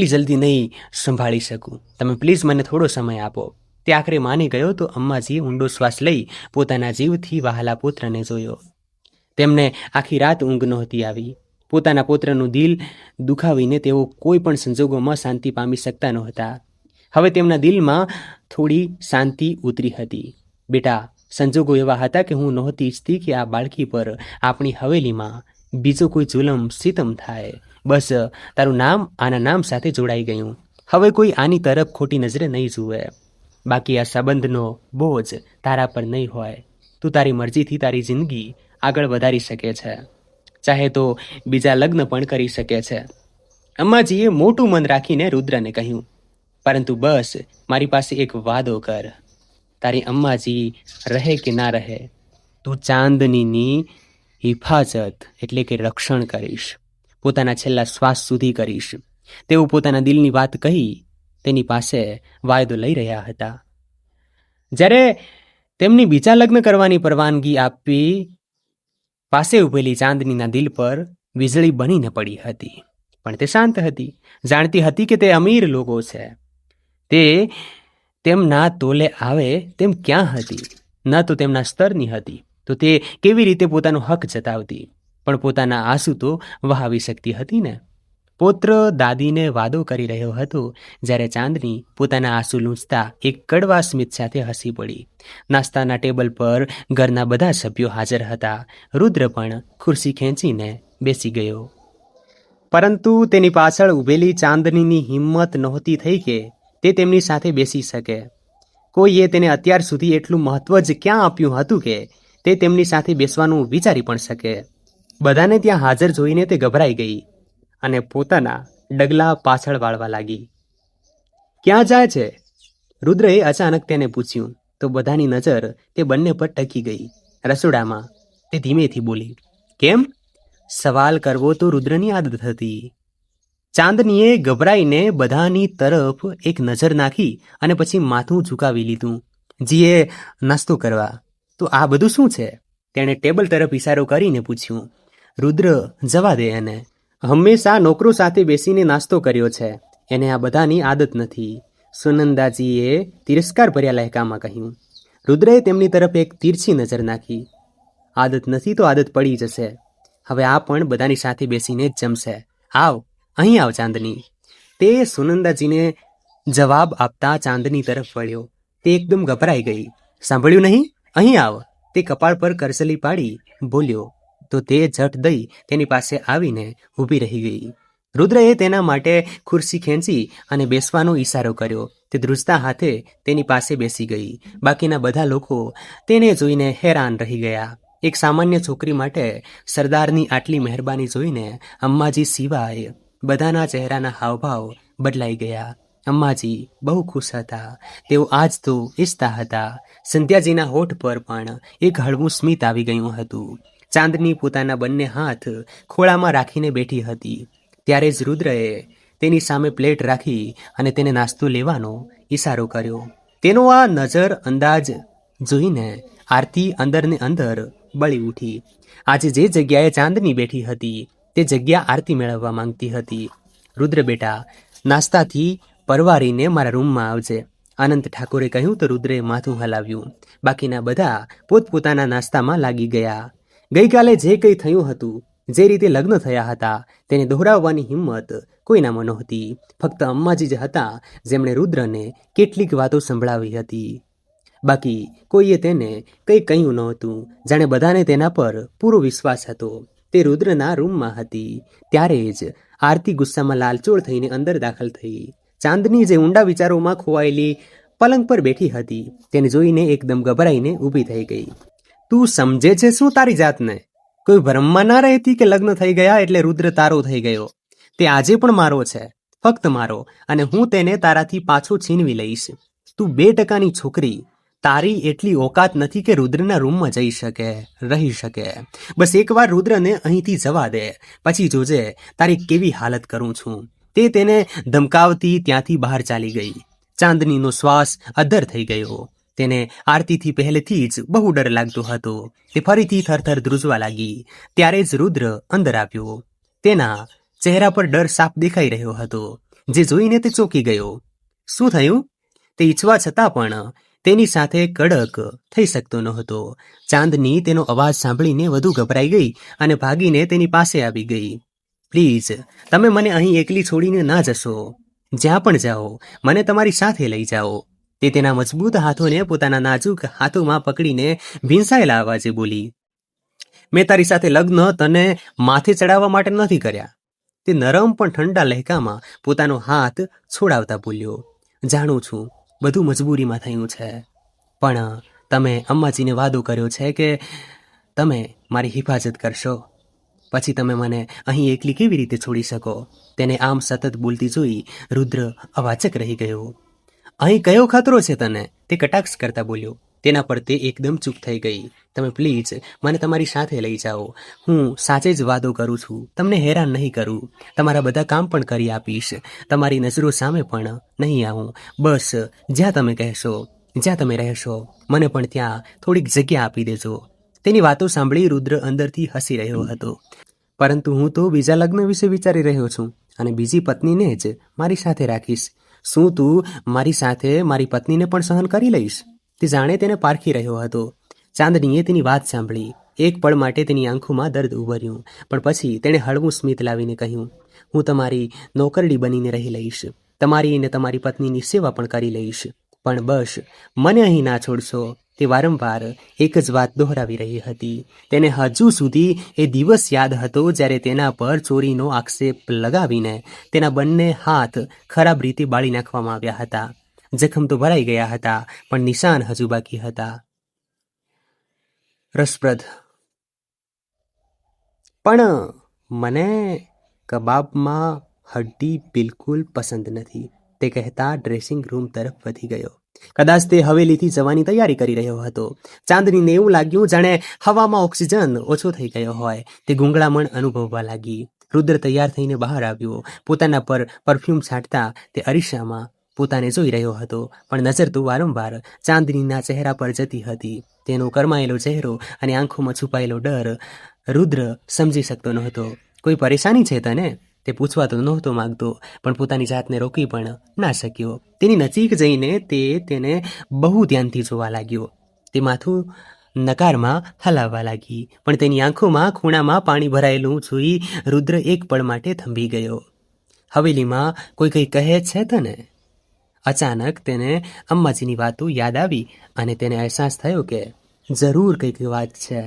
S1: જલ્દી નહીં સંભાળી શકું. તમે પ્લીઝ મને થોડો સમય આપો. તે આખરે માની ગયો તો અમ્માજીએ ઊંડો શ્વાસ લઈ પોતાના જીવથી વહાલા પુત્રને જોયો. તેમને આખી રાત ઊંઘ નહોતી આવી. પોતાના પુત્રનું દિલ દુખાવીને તેઓ કોઈ પણ સંજોગોમાં શાંતિ પામી શકતા નહોતા. હવે તેમના દિલમાં થોડી શાંતિ ઉતરી હતી. બેટા, સંજોગો એવા હતા કે હું નહોતી ઈચ્છતી કે આ બાળકી પર આપણી હવેલીમાં બીજો કોઈ જુલમ સિતમ થાય. બસ તારું નામ આના નામ સાથે જોડાઈ ગયું. હવે કોઈ આની તરફ ખોટી નજરે નહીં જુએ. બાકી આ સંબંધનો બોજ તારા પર નહીં હોય. તું તારી મરજીથી તારી જિંદગી આગળ વધારી શકે છે. ચાહે તો બીજા લગ્ન પણ કરી શકે છે. અમ્માજીએ મોટું મન રાખીને રુદ્રને કહ્યું. પરંતુ બસ મારી પાસે એક વાદો કર. તારી અમ્માજી રહે કે ના રહે, તું ચાંદનીની હિફાજત એટલે કે રક્ષણ કરીશ. પોતાના છેલ્લા શ્વાસ સુધી કરીશ. તેઓ પોતાના દિલની વાત કહી તેની પાસે વાયદો લઈ રહ્યા હતા. જ્યારે તેમની બીજા લગ્ન કરવાની પરવાનગી આપી પાસે ઉભેલી ચાંદનીના દિલ પર વીજળી બનીને પડી હતી. પણ તે શાંત હતી. જાણતી હતી કે તે અમીર લોકો છે. તે તેમના તોલે આવે તેમ ક્યાં હતી? ન તો તેમના સ્તરની હતી તો તે કેવી રીતે પોતાનો હક જતાવતી? પણ પોતાના આંસુ તો વહાવી શકતી હતી ને. પુત્ર દાદીને વાદો કરી રહ્યો હતો જ્યારે ચાંદની પોતાના આંસુ લૂંછતા એક કડવા સ્મિત સાથે હસી પડી. નાસ્તાના ટેબલ પર ઘરના બધા સભ્યો હાજર હતા. રુદ્ર પણ ખુરશી ખેંચીને બેસી ગયો. પરંતુ તેની પાછળ ઊભેલી ચાંદનીની હિંમત નહોતી થઈ કે તે તેમની સાથે બેસી શકે. કોઈએ તેને અત્યાર સુધી એટલું મહત્વ જ ક્યાં આપ્યું હતું કે તે તેમની સાથે બેસવાનું વિચારી પણ શકે. બધાને ત્યાં હાજર જોઈને તે ગભરાઈ ગઈ અને પોતાના ડગલા પાછળ વાળવા લાગી. ક્યાં જાય છે? રુદ્રએ અચાનક તેને પૂછ્યું તો બધાની નજર તે બંને પર ટકી ગઈ. રસોડામાં. તે ધીમેથી બોલી. કેમ? સવાલ કરવો તો રુદ્રની આદત હતી. ચાંદનીએ ગભરાઈને બધાની તરફ એક નજર નાખી અને પછી માથું ઝુકાવી લીધું. જીએ નાસ્તો કરવા. તો આ બધું શું છે? તેણે ટેબલ તરફ ઇશારો કરીને પૂછ્યું. રુદ્ર, જવા દે એને. હંમેશા નોકરો સાથે બેસીને નાસ્તો કર્યો છે. એને આ બધાની આદત નથી, સુનંદાજીએ તિરસ્કાર ભર્યા લહેકામાં કહ્યું. રુદ્રએ તેમની તરફ એક તીરછી નજર નાખી. આદત નથી તો આદત પડી જશે. હવે આ પણ બધાની સાથે બેસીને જ જમશે. આવ, અહીં આવ ચાંદની. તે સુનંદાજીને જવાબ આપતા ચાંદની તરફ વળ્યો. તે એકદમ ગભરાઈ ગઈ. સાંભળ્યું નહીં? અહીં આવ. તે કપાળ પર કરસલી પાડી બોલ્યો તો તે ઝટ દઈ તેની પાસે આવીને ઊભી રહી ગઈ. રુદ્રએ તેના માટે ખુરશી ખેંચી અને બેસવાનો ઈશારો કર્યો. તે ધ્રુજતા હાથે તેની પાસે બેસી ગઈ. બાકીના બધા લોકો તેને જોઈને હેરાન રહી ગયા. એક સામાન્ય છોકરી માટે સરદારની આટલી મહેરબાની જોઈને અમ્માજી સિવાય બધાના ચહેરાના હાવભાવ બદલાઈ ગયા. અમ્માજી બહુ ખુશ હતા. તેઓ આજ તો ઈચ્છતા હતા. સંધ્યાજીના હોઠ પર પણ એક હળવું સ્મિત આવી ગયું હતું. ચાંદની પોતાના બંને હાથ ખોળામાં રાખીને બેઠી હતી. ત્યારે જ રુદ્રએ તેની સામે પ્લેટ રાખી અને તેને નાસ્તો લેવાનો ઈશારો કર્યો. તેનો આ નજર અંદાજ જોઈને આરતી અંદરને અંદર બળી ઉઠી. આજે જે જગ્યાએ ચાંદની બેઠી હતી તે જગ્યા આરતી મેળવવા માંગતી હતી. રુદ્ર બેટા, નાસ્તાથી પરવારીને મારા રૂમમાં આવજે, આનંદ ઠાકોરે કહ્યું તો રુદ્રે માથું હલાવ્યું. બાકીના બધા પોતપોતાના નાસ્તામાં લાગી ગયા. ગઈકાલે જે કંઈ થયું હતું, જે રીતે લગ્ન થયા હતા, તેને દોહરાવવાની હિંમત કોઈનામાં નહોતી. ફક્ત અમ્માજી જ હતા જેમણે રુદ્રને કેટલીક વાતો સંભળાવી હતી. બાકી કોઈએ તેને કંઈ કહ્યું નહોતું. જાણે બધાને તેના પર પૂરો વિશ્વાસ હતો. તે રુદ્રના રૂમમાં હતી ત્યારે જ આરતી ગુસ્સામાં લાલચોળ થઈને અંદર દાખલ થઈ. ચાંદની જે ઊંડા વિચારોમાં ખોવાયેલી પલંગ પર બેઠી હતી તેને જોઈને એકદમ ગભરાઈને ઊભી થઈ ગઈ. તું સમજે છે શું તારી જાતને? કોઈ ભ્રમમાં ના રહેતી કે લગ્ન થઈ ગયા એટલે રુદ્ર તારો થઈ ગયો. તે આજે પણ મારો છે, ફક્ત મારો, અને હું તેને તારાથી પાછો છીનવી લઈશ. તું 2% છોકરી, તારી એટલી ઓકાત નથી કે રુદ્રના રૂમમાં જઈ શકે, રહી શકે. બસ એકવાર રુદ્રને અહીંથી જવા દે, પછી જોજે તારી કેવી હાલત કરું છું. તે તેને ધમકાવતી ત્યાંથી બહાર ચાલી ગઈ. ચાંદનીનો શ્વાસ અદ્ધર થઈ ગયો. તેને આરતીથી પહેલેથી જ બહુ ડર લાગતો હતો. તે ફરીથી થરથર ધ્રુજવા લાગી. ત્યારે જ રુદ્ર અંદર આવ્યો. તેના ચહેરા પર ડર સાફ દેખાઈ રહ્યો હતો, જે જોઈને તે ચોંકી ગયો. શું થયું? તે ઈચ્છવા છતાં પણ તેની સાથે કડક થઈ શકતો નહોતો. ચાંદની તેનો અવાજ સાંભળીને વધુ ગભરાઈ ગઈ અને ભાગીને તેની પાસે આવી ગઈ. પ્લીઝ, તમે મને અહીં એકલી છોડીને ના જશો. જ્યાં પણ જાઓ મને તમારી સાથે લઈ જાઓ. તે તેના મજબૂત હાથોને પોતાના નાજુક હાથોમાં પકડીને ભીંસાયેલા અવાજે બોલી. મેં તારી સાથે લગ્ન તને માથે ચડાવવા માટે નથી કર્યા. તે નરમ પણ ઠંડા લહેકામાં પોતાનો હાથ છોડાવતા બોલ્યો. જાણું છું બધું મજબૂરીમાં થયું છે, પણ તમે અમ્માજીને વાદો કર્યો છે કે તમે મારી હિફાજત કરશો. પછી તમે મને અહીં એકલી કેવી રીતે છોડી શકો? તેને આમ સતત બોલતી જોઈ રુદ્ર અવાચક રહી ગયો. અહીં કયો ખતરો છે તને? તે કટાક્ષ કરતા બોલ્યો. તેના પર તે એકદમ ચૂપ થઈ ગઈ. તમે પ્લીઝ મને તમારી સાથે લઈ જાઓ. હું સાચે જ વાદો કરું છું, તમને હેરાન નહીં કરું. તમારા બધા કામ પણ કરી આપીશ. તમારી નજરો સામે પણ નહીં આવું. બસ જ્યાં તમે કહેશો, જ્યાં તમે રહેશો, મને પણ ત્યાં થોડીક જગ્યા આપી દેજો. તેની વાતો સાંભળી રુદ્ર અંદરથી હસી રહ્યો હતો. પરંતુ હું તો બીજા લગ્ન વિશે વિચારી રહ્યો છું અને બીજી પત્નીને જ મારી સાથે રાખીશ. શું તું મારી સાથે મારી પત્નીને પણ સહન કરી લઈશ? તે જાણે તેને પારખી રહ્યો હતો. ચાંદનીએ તેની વાત સાંભળી. એક પળ માટે તેની આંખોમાં દર્દ ઉભર્યું, પણ પછી તેણે હળવું સ્મિત લાવીને કહ્યું, હું તમારી નોકરડી બનીને રહી લઈશ. તમારી અને તમારી પત્નીની સેવા પણ કરી લઈશ. પણ બસ મને અહીં ના છોડશો. તે વારંવાર એક જ વાત દોહરાવી રહી હતી. તેને હજુ સુધી એ દિવસ યાદ હતો જ્યારે તેના પર ચોરીનો આક્ષેપ લગાવીને તેના બંને હાથ ખરાબ રીતે બાળી નાખવામાં આવ્યા હતા. જખમ તો ભરાઈ ગયા હતા, પણ નિશાન હજુ બાકી હતા. રસપ્રદ. પણ મને કબાબમાં હડ્ડી બિલકુલ પસંદ નથી, તે કહેતા ડ્રેસિંગ રૂમ તરફ વધી ગયો. કદાચ તે હવેલીથી જવાની તૈયારી કરી રહ્યો હતો. ચાંદનીને એવું લાગ્યું જાણે હવામાં ઓક્સિજન ઓછો થઈ ગયો હોય. તે ગૂંગળામણ અનુભવવા લાગી. રુદ્ર તૈયાર થઈને બહાર આવ્યો. પોતાના પર પરફ્યુમ છાંટતા તે અરીસામાં પોતાને જોઈ રહ્યો હતો, પણ નજર તો વારંવાર ચાંદનીના ચહેરા પર જતી હતી. તેનો કરમાયેલો ચહેરો અને આંખોમાં છુપાયેલો ડર રુદ્ર સમજી શકતો નહોતો. કોઈ પરેશાની છે તને? તે પૂછવા તો નહોતો માંગતો, પણ પોતાની જાતને રોકી પણ ના શક્યો. તેની નજીક જઈને તેને બહુ ધ્યાનથી જોવા લાગ્યો. તે માથું નકારમાં હલાવવા લાગી, પણ તેની આંખોમાં ખૂણામાં પાણી ભરાયેલું જોઈ રુદ્ર એક પળ માટે થંભી ગયો. હવેલીમાં કોઈ કંઈ કહે છે તને? અચાનક તેને અમ્માજીની વાતો યાદ આવી અને તેને અહેસાસ થયો કે જરૂર કંઈક વાત છે.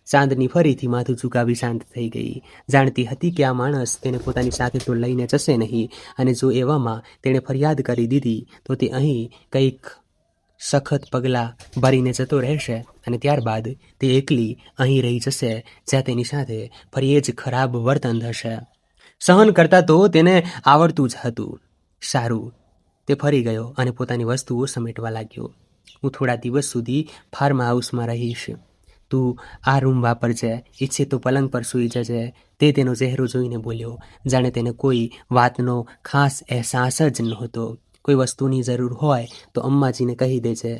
S1: ચાંદની ફરીથી માથું ઝુકાવી શાંત થઈ ગઈ. જાણતી હતી કે આ માણસ તેને પોતાની સાથે તો લઈને જશે નહીં, અને જો એવામાં તેણે ફરિયાદ કરી દીધી તો તે અહીં કંઈક સખત પગલાં ભરીને જતો રહેશે, અને ત્યારબાદ તે એકલી અહીં રહી જશે, જ્યાં તેની સાથે ફરી એ જ ખરાબ વર્તન થશે. સહન કરતા તો તેને આવડતું જ હતું. સારું, તે ફરી ગયો અને પોતાની વસ્તુઓ સમેટવા લાગ્યો. હું થોડા દિવસ સુધી ફાર્મ હાઉસમાં રહીશ. તું આ રૂમ વાપરજે, ઈચ્છે તો પલંગ પર સૂઈ જજે. તે તેનો ચહેરો જોઈને બોલ્યો, જાણે તેને કોઈ વાતનો ખાસ અહેસાસ જ નહોતો. કોઈ વસ્તુની જરૂર હોય તો અમ્માજીને કહી દેજે.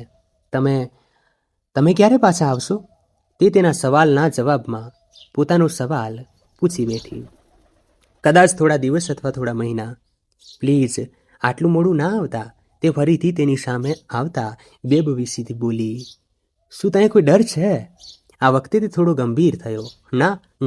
S1: તમે ક્યારે પાછા આવશો? તે તેના સવાલના જવાબમાં પોતાનો સવાલ પૂછી બેઠી. કદાચ થોડા દિવસ અથવા થોડા મહિના. પ્લીઝ આટલું મોડું ના આવતા. તે ફરીથી તેની સામે આવતા બેબવીસીથી બોલી. શું તને કોઈ ડર છે? આ વખતે તે થોડો ગંભીર થયો.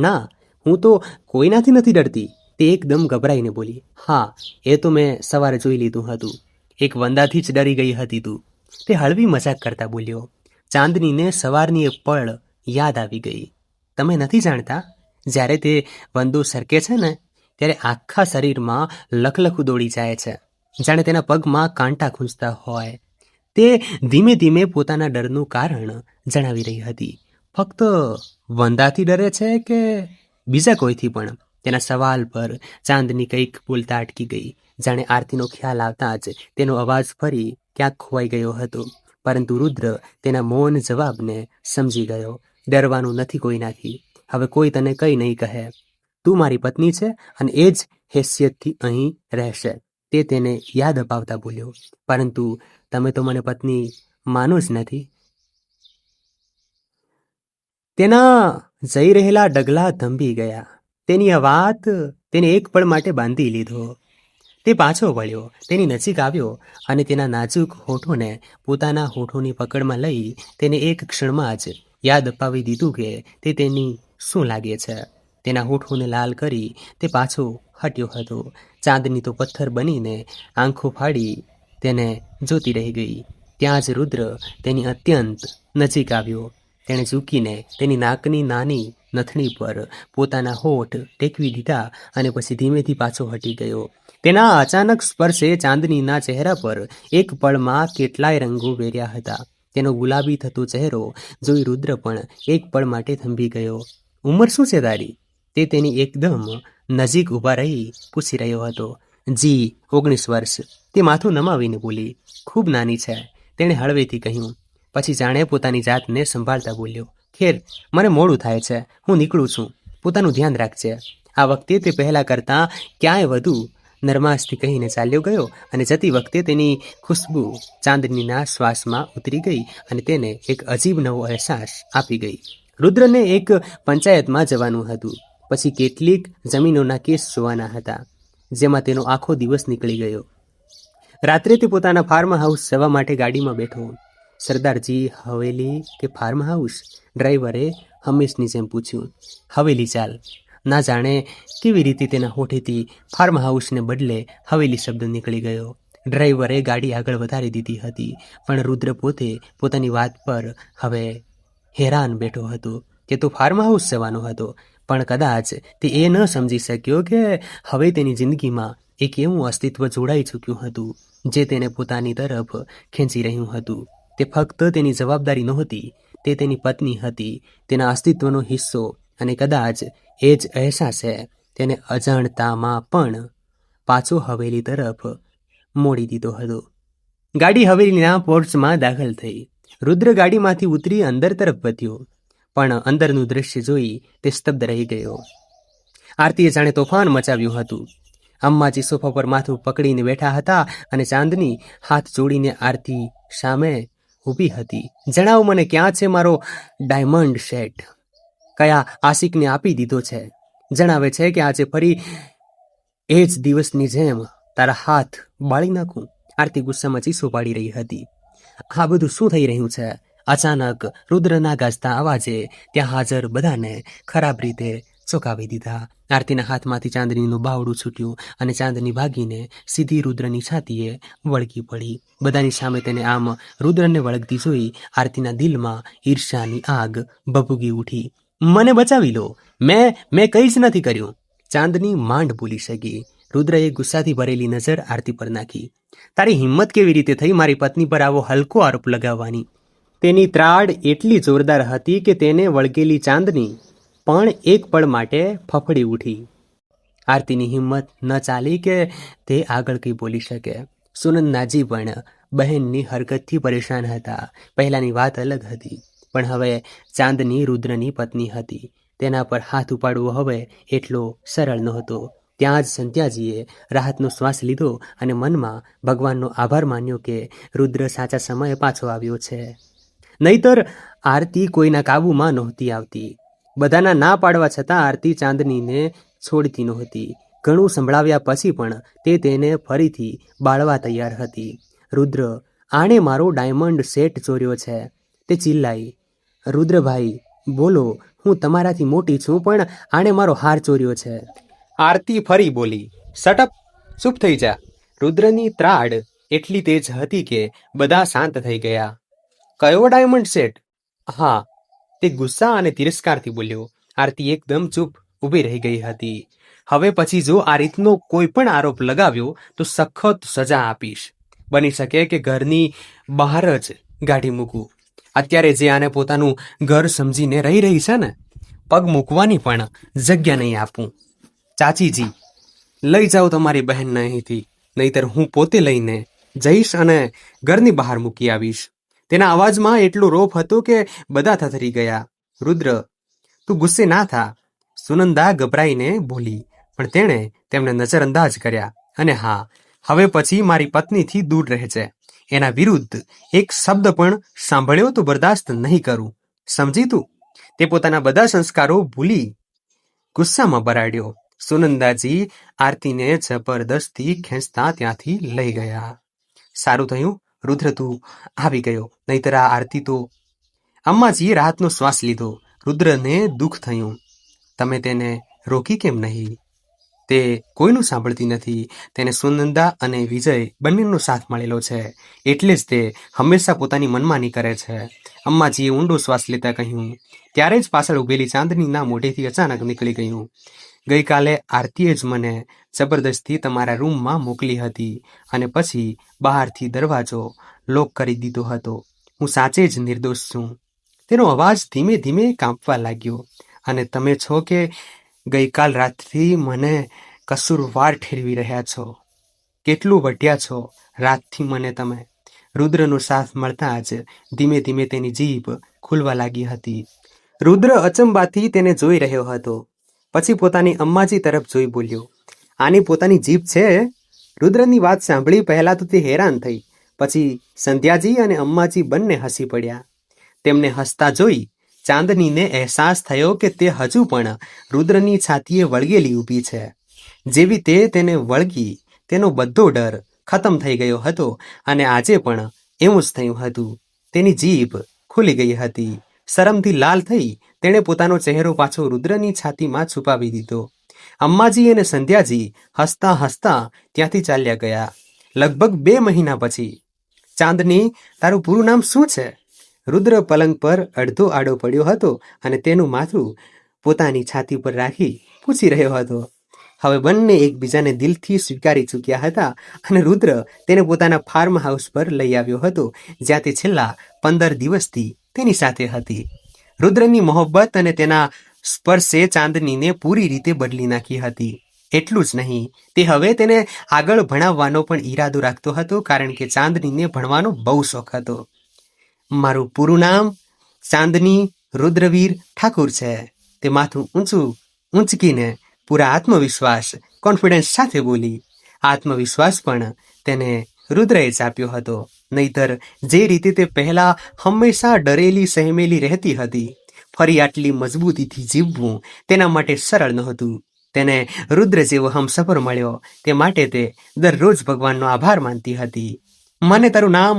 S1: ના, હું તો કોઈનાથી નથી ડરતી. તે એકદમ ગભરાઈને બોલી. હા, એ તો મેં સવારે જોઈ લીધું હતું. એક વંદાથી જ ડરી ગઈ હતી તું. તે હળવી મજાક કરતા બોલ્યો. ચાંદનીને સવારની એક પળ યાદ આવી ગઈ. તમે નથી જાણતા, જ્યારે તે વંદો સરકે છે ને, ત્યારે આખા શરીરમાં લખલખું દોડી જાય છે, જાણે તેના પગમાં કાંટા ખૂંચતા હોય. તે ધીમે ધીમે પોતાના ડરનું કારણ જણાવી રહી હતી. ફક્ત વંદાથી ડરે છે કે બીજા કોઈથી પણ? તેના સવાલ પર ચાંદની કંઈક બોલતા અટકી ગઈ. જાણે આરતીનો ખ્યાલ આવતા જ તેનો અવાજ ફરી ક્યાંક ખોવાઈ ગયો હતો. પરંતુ રુદ્ર તેના મૌન જવાબને સમજી ગયો. ડરવાનું નથી કોઈનાથી. હવે કોઈ તને કંઈ નહીં કહે. તું મારી પત્ની છે અને એ જ હેસિયતથી અહીં રહેશે. તે તેને યાદ અપાવતા બોલ્યો. પરંતુ તમે તો મને પત્ની માનો જ નથી. તેના જઈ રહેલા ડગલા થંભી ગયા. તેની આ વાત તેને એક પળ માટે બાંધી લીધો. તે પાછો વળ્યો, તેની નજીક આવ્યો અને તેના નાજુક હોઠોને પોતાના હોઠોની પકડમાં લઈ તેને એક ક્ષણમાં જ યાદ અપાવી દીધું કે તે તેની શું લાગે છે. તેના હોઠોને લાલ કરી તે પાછો હટ્યો હતો. ચાંદની તો પથ્થર બનીને આંખો ફાડી તેને જોતી રહી ગઈ. ત્યાં જ રુદ્ર તેની અત્યંત નજીક આવ્યો. તેણે ઝૂકીને તેની નાકની નાની નથણી પર પોતાના હોઠ ટેકવી દીધા અને પછી ધીમેથી પાછો હટી ગયો. તેના અચાનક સ્પર્શે ચાંદનીના ચહેરા પર એક પળમાં કેટલાય રંગો વેર્યા હતા. તેનો ગુલાબી થતો ચહેરો જોઈ રુદ્ર પણ એક પળ માટે થંભી ગયો. ઉંમર શું છે તારી? તે તેની એકદમ નજીક ઊભા રહી પૂછી રહ્યો હતો. જી 19 વર્ષ. તે માથું નમાવીને બોલી. ખૂબ નાની છે, તેણે હળવેથી કહ્યું. પછી જાણે પોતાની જાતને સંભાળતા બોલ્યો. ખેર, મને મોડું થાય છે, હું નીકળું છું. પોતાનું ધ્યાન રાખજે. આ વખતે તે પહેલાં કરતાં ક્યાંય વધુ નરમાશથી કહીને ચાલ્યો ગયો અને જતી વખતે તેની ખુશ્બુ ચાંદનીના શ્વાસમાં ઉતરી ગઈ અને તેને એક અજીબ નવો અહેસાસ આપી ગઈ. રુદ્રને એક પંચાયતમાં જવાનું હતું. પછી કેટલીક જમીનોના કેસ જોવાના હતા, જેમાં તેનો આખો દિવસ નીકળી ગયો. રાત્રે તે પોતાના ફાર્મ હાઉસ જવા માટે ગાડીમાં બેઠો. સરદારજી હવેલી કે ફાર્મ હાઉસ? ડ્રાઈવરે હંમેશની જેમ પૂછ્યું. હવેલી ચાલ. ના જાણે કેવી રીતે તેના હોઠેથી ફાર્મ હાઉસને બદલે હવેલી શબ્દ નીકળી ગયો. ડ્રાઈવરે ગાડી આગળ વધારી દીધી હતી, પણ રુદ્ર પોતે પોતાની વાત પર હવે હેરાન બેઠો હતો. તે તો ફાર્મ હાઉસ જવાનો હતો, પણ કદાચ તે એ ન સમજી શક્યો કે હવે તેની જિંદગીમાં એક એવું અસ્તિત્વ જોડાઈ ચૂક્યું હતું જે તેને પોતાની તરફ ખેંચી રહ્યું હતું. તે ફક્ત તેની જવાબદારી નહોતી, તે તેની પત્ની હતી, તેના અસ્તિત્વનો હિસ્સો. અને કદાચ એ જ અહેસાસે તેને અજાણતામાં પણ પાછો હવેલી તરફ મોડી દીધો હતો. ગાડી હવેલીના પોર્ચમાં દાખલ થઈ. રુદ્ર ગાડીમાંથી ઉતરી અંદર તરફ વધ્યો, પણ અંદરનું દૃશ્ય જોઈ તે સ્તબ્ધ રહી ગયો. આરતીએ જાણે તોફાન મચાવ્યું હતું. અંબાજી સોફા પર માથું પકડીને બેઠા હતા અને ચાંદની હાથ જોડીને આરતી સામે ઊભી હતી. જણાવો મને, ક્યાં છે મારો ડાયમંડ સેટ? કયા આશિકને આપી દીધો છે? જણાવે છે કે આજે ફરી એ જ દિવસની જેમ તારા હાથ બાળી નાખું. આરતી ગુસ્સામાં ચીસો પાડી રહી હતી. આ બધું શું થઈ રહ્યું છે? અચાનક રુદ્રના ગાજતા અવાજે ત્યાં હાજર બધાને ખરાબ રીતે ચોંકાવી દીધા. આરતીના હાથમાંથી ચાંદનીનું બાવડું છૂટ્યું અને ચાંદની ભાગીને સીધી રુદ્રની છાતીએ વળગી પડી. બધાની સામે તેને આમ રુદ્રને વળગતી જોઈ આરતીના દિલમાં ઈર્ષ્યાની આગ ભભૂગી ઉઠી. મને બચાવી લો, મેં કંઈ જ નથી કર્યું. ચાંદની માંડ બોલી શકી. રુદ્રએ ગુસ્સાથી ભરેલી નજર આરતી પર નાખી. તારી હિંમત કેવી રીતે થઈ મારી પત્ની પર આવો હલકો આરોપ લગાવવાની? તેની ત્રાડ એટલી જોરદાર હતી કે તેને વળગેલી ચાંદની પણ એક પળ માટે ફફડી ઉઠી. આરતીની હિંમત ન ચાલી કે તે આગળ કંઈ બોલી શકે. સુનંદાજી પણ બહેનની હરકતથી પરેશાન હતા. પહેલાંની વાત અલગ હતી, પણ હવે ચાંદની રુદ્રની પત્ની હતી. તેના પર હાથ ઉપાડવો હવે એટલો સરળ નહોતો. ત્યાં જ સંધ્યાજીએ રાહતનો શ્વાસ લીધો અને મનમાં ભગવાનનો આભાર માન્યો કે રુદ્ર સાચા સમયે પાછો આવ્યો છે. નહીતર આરતી કોઈના કાબૂમાં નહોતી આવતી. બધાના ના પાડવા છતાં આરતી ચાંદનીને છોડતી નહોતી. ઘણું સંભળાવ્યા પછી પણ તે તેને ફરીથી બાળવા તૈયાર હતી. રુદ્ર, આણે મારો ડાયમંડ સેટ ચોર્યો છે, તે ચિલ્લાઈ. રુદ્રભાઈ બોલો, હું તમારાથી મોટી છું, પણ આણે મારો હાર ચોર્યો છે. આરતી ફરી બોલી. શટઅપ, ચૂપ થઈ જા. રુદ્રની ત્રાડ એટલી તેજ હતી કે બધા શાંત થઈ ગયા. કયો ડાયમંડ સેટ? હા, તે ગુસ્સા અને તિરસ્કારથી બોલ્યો. આરતી એકદમ ચૂપ ઊભી રહી ગઈ હતી. હવે પછી જો આ રીતનો કોઈ પણ આરોપ લગાવ્યો તો સખત સજા આપીશ. બની શકે કે ઘરની બહાર જ ગાડી મૂકું. અત્યારે જે આને પોતાનું ઘર સમજીને રહી છે ને, પગ મૂકવાની પણ જગ્યા નહીં આપું. ચાચીજી, લઈ જાઓ તમારી બહેનને અહીંથી, નહીતર હું પોતે લઈને જઈશ અને ઘરની બહાર મૂકી આવીશ. તેના અવાજમાં એટલો રોપ હતો કે બધા થથરી ગયા. રુદ્ર, તું ગુસ્સે ના થા, સુનંદા ગભરાઈને બોલી, પણ તેણે તેમને નજરઅંદાજ કર્યા. અને હા, હવે પછી મારી પત્નીથી દૂર રહેજે. એના વિરુદ્ધ એક શબ્દ પણ સાંભળ્યો તો બરદાસ્ત નહીં કરું, સમજી તું? તે પોતાના બધા સંસ્કારો ભૂલી ગુસ્સામાં બરાડ્યો. સુનંદાજી આરતીને જબરદસ્તી ખેંચતા ત્યાંથી લઈ ગયા. સારું થયું રુદ્ર તું આવી ગયો, નહીતર આ આરતી તો... અમ્માજીએ રાહતનો શ્વાસ લીધો. રુદ્રને દુઃખ થયું. તમે તેને રોકી કેમ નહીં? તે કોઈનું સાંભળતી નથી. તેને સુનંદા અને વિજય બંનેનો સાથ મળેલો છે, એટલે જ તે હંમેશા પોતાની મનમાની કરે છે. અમ્માજીએ ઊંડો શ્વાસ લેતા કહ્યું. ત્યારે જ પાછળ ઊભેલી ચાંદનીના મોઢેથી અચાનક નીકળી ગયું. ગઈકાલે આરતીએ જ મને જબરદસ્તી તમારા રૂમમાં મોકલી હતી અને પછી બહારથી દરવાજો લોક કરી દીધો હતો. હું સાચે જ નિર્દોષ છું. તેનો અવાજ ધીમે ધીમે કાંપવા લાગ્યો. અને તમે છો કે ગઈકાલ રાતથી મને કસૂરવાર ઠેરવી રહ્યા છો. કેટલું વઢ્યા છો રાતથી મને તમે. રુદ્રનો સાથ મળતા જ ધીમે ધીમે તેની જીભ ખુલવા લાગી હતી. રુદ્ર અચંબાથી તેને જોઈ રહ્યો હતો. પછી પોતાની અમ્માજી તરફ જોઈ બોલ્યો, આની પોતાની જીભ છે? રુદ્રની વાત સાંભળી પહેલા તો તે હેરાન થઈ, પછી સંધ્યાજી અને અમ્માજી બંને હસી પડ્યા. તેમને હસતા જોઈ ચાંદનીને અહેસાસ થયો કે તે હજુ પણ રુદ્રની છાતીએ વળગેલી ઊભી છે. જેવી તે તેને વળગી, તેનો બધો ડર ખતમ થઈ ગયો હતો અને આજે પણ એવું જ થયું હતું. તેની જીભ ખુલી ગઈ હતી. શરમથી લાલ થઈ તેણે પોતાનો ચહેરો પાછો રુદ્રની છાતીમાં છુપાવી દીધો. અમ્માજી અને સંધ્યાજી હસતા હસતા ત્યાંથી ચાલ્યા ગયા. લગભગ 2 મહિના પછી. ચાંદની, તારું પૂરું નામ શું છે? રુદ્ર પલંગ પર અડધો આડો પડ્યો હતો અને તેનું માથું પોતાની છાતી પર રાખી પૂછી રહ્યો હતો. હવે બંને એકબીજાને દિલથી સ્વીકારી ચૂક્યા હતા અને રુદ્ર તેને પોતાના ફાર્મ હાઉસ પર લઈ આવ્યો હતો, જ્યાં તે છેલ્લા 15 દિવસથી તેની સાથે હતી. રુદ્રની મોહબ્બત અને તેના સ્પર્શે ચાંદનીને પૂરી રીતે બદલી નાખી હતી. એટલું જ નહીં, તે હવે તેને આગળ ભણાવવાનો પણ ઈરાદો રાખતો હતો, કારણ કે ચાંદનીને ભણવાનો બહુ શોખ હતો. મારું પૂરું નામ ચાંદની રુદ્રવીર ઠાકુર છે. તે માથું ઊંચકીને પૂરા આત્મવિશ્વાસ કોન્ફિડન્સ સાથે બોલી. આત્મવિશ્વાસ પણ તેને રુદ્રએ જ આપ્યો હતો. નહીતર જે રીતે તે પહેલા હંમેશા ડરેલી સહેમેલી રહેતી હતી, ફરી આટલી મજબૂતીથી જીવવું તેના માટે સરળ નહોતું. તેને રુદ્ર જેવો હમસફર મળ્યો તે માટે તે દરરોજ ભગવાનનો આભાર માનતી હતી. મને તારું નામ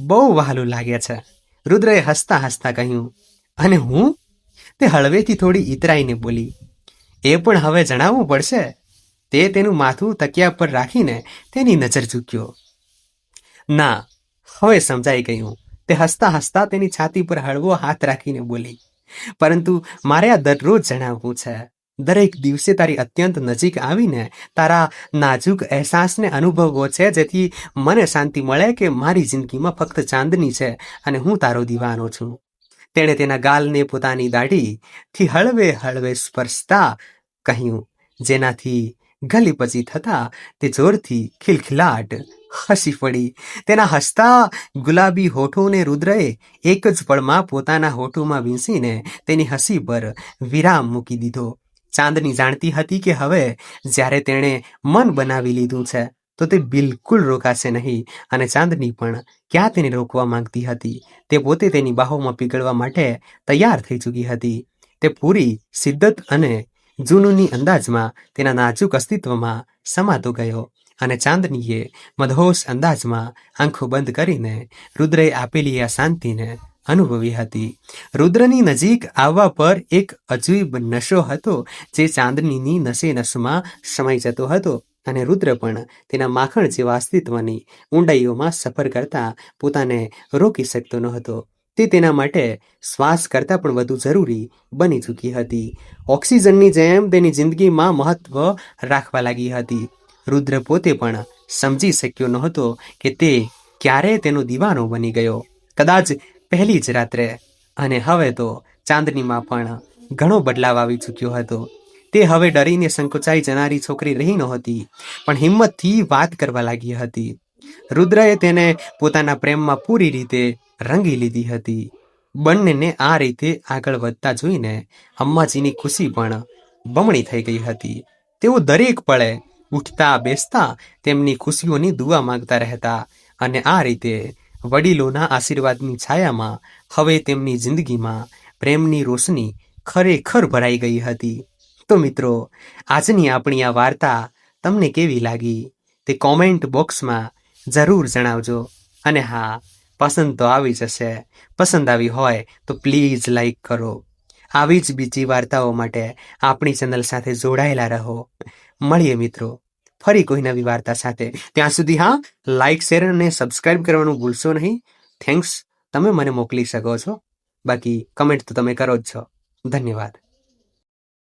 S1: બહુ વહાલું લાગે છે, રુદ્રએ હસતા હસતા કહ્યું. અને હું? તે હળવેથી થોડી ઈતરાઈને બોલી. એ પણ હવે જણાવવું પડશે. તે તેનું માથું તકિયા પર રાખીને તેની નજર ઝૂક્યો. ના, હવે સમજાઈ ગયું. તે હસતા હસતા તેની છાતી પર હળવો હાથ રાખીને બોલી. પરંતુ મારે આ દરરોજ જણાવવું છે. દરેક દિવસે તારી અત્યંત નજીક આવીને તારા નાજુક અહેસાસને અનુભવવો છે, જેથી મને શાંતિ મળે કે મારી જિંદગીમાં ફક્ત ચાંદની છે અને હું તારો દીવાનો છું. તેણે તેના ગાલને પોતાની દાઢીથી હળવે હળવે સ્પર્શતા કહ્યું, જેનાથી ગલી પછી થતા તે જોરથી ખિલખિલાટ હસી પડી. તેના હસતા ગુલાબી હોઠોને રુદ્રએ એક જ પળમાં પોતાના હોઠોમાં વીંસીને તેની હસી પર વિરામ મૂકી દીધો. ચાંદની જાણતી હતી કે હવે જ્યારે તેણે મન બનાવી લીધું છે તો તે બિલકુલ રોકાશે નહીં, અને ચાંદની પણ ક્યાં તેને રોકવા માંગતી હતી. તે પોતે તેની બાહોમાં પીગળવા માટે તૈયાર થઈ ચૂકી હતી. તે પૂરી શિદ્દત અને જુનૂની અંદાજમાં તેના નાજુક અસ્તિત્વમાં સમાતો ગયો, અને ચાંદનીએ મદહોશ અંદાજમાં આંખો બંધ કરીને રુદ્રએ આપેલી આ શાંતિને અનુભવી હતી. રુદ્રની નજીક આવવા પર એક અજીબ નશો હતો જે ચાંદનીની નસે નસમાં સમાઈ જતો હતો, અને રુદ્ર પણ તેના માખણ જેવા અસ્તિત્વની ઊંડાઈઓમાં સફર કરતા પોતાને રોકી શકતો ન હતો. તે તેના માટે શ્વાસ કરતાં પણ વધુ જરૂરી બની ચૂકી હતી. ઓક્સિજનની જેમ તેની જિંદગીમાં મહત્વ રાખવા લાગી હતી. રુદ્ર પોતે પણ સમજી શક્યો નહોતો કે તે ક્યારે તેનો દીવાનો બની ગયો. કદાચ પહેલી જ રાત્રે. અને હવે તો ચાંદનીમાં પણ ઘણો બદલાવ આવી ચૂક્યો હતો. તે હવે ડરીને સંકોચાઈ જનારી છોકરી રહી નહોતી, પણ હિંમતથી વાત કરવા લાગી હતી. રુદ્રએ તેને પોતાના પ્રેમમાં પૂરી રીતે રંગી લીધી હતી. બંનેને આ રીતે આગળ વધતા જોઈને અમ્માજીની ખુશી પણ બમણી થઈ ગઈ હતી. તેઓ દરેક પળે ઉઠતા બેસતા તેમની ખુશીઓની દુઆ માંગતા રહેતા, અને આ રીતે વડીલોના આશીર્વાદની છાયામાં હવે તેમની જિંદગીમાં પ્રેમની રોશની ખરેખર ભરાઈ ગઈ હતી. તો મિત્રો, આજની આપણી આ વાર્તા તમને કેવી લાગી તે કોમેન્ટ બોક્સમાં જરૂર જણાવજો. અને હા, પસંદ તો આવી જશે. પસંદ આવી હોય તો પ્લીઝ લાઈક કરો. આવી જ બીજી વાર્તાઓ માટે આપણી ચેનલ સાથે જોડાયેલા રહો. મળીએ મિત્રો ફરી કોઈ નવી વાર્તા સાથે. ત્યાં સુધી હા, લાઈક, શેર અને સબસ્ક્રાઈબ કરવાનું ભૂલશો નહીં. થેન્ક્સ, તમે મને મોકલી શકો છો. બાકી કમેન્ટ તો તમે કરો જ છો. ધન્યવાદ.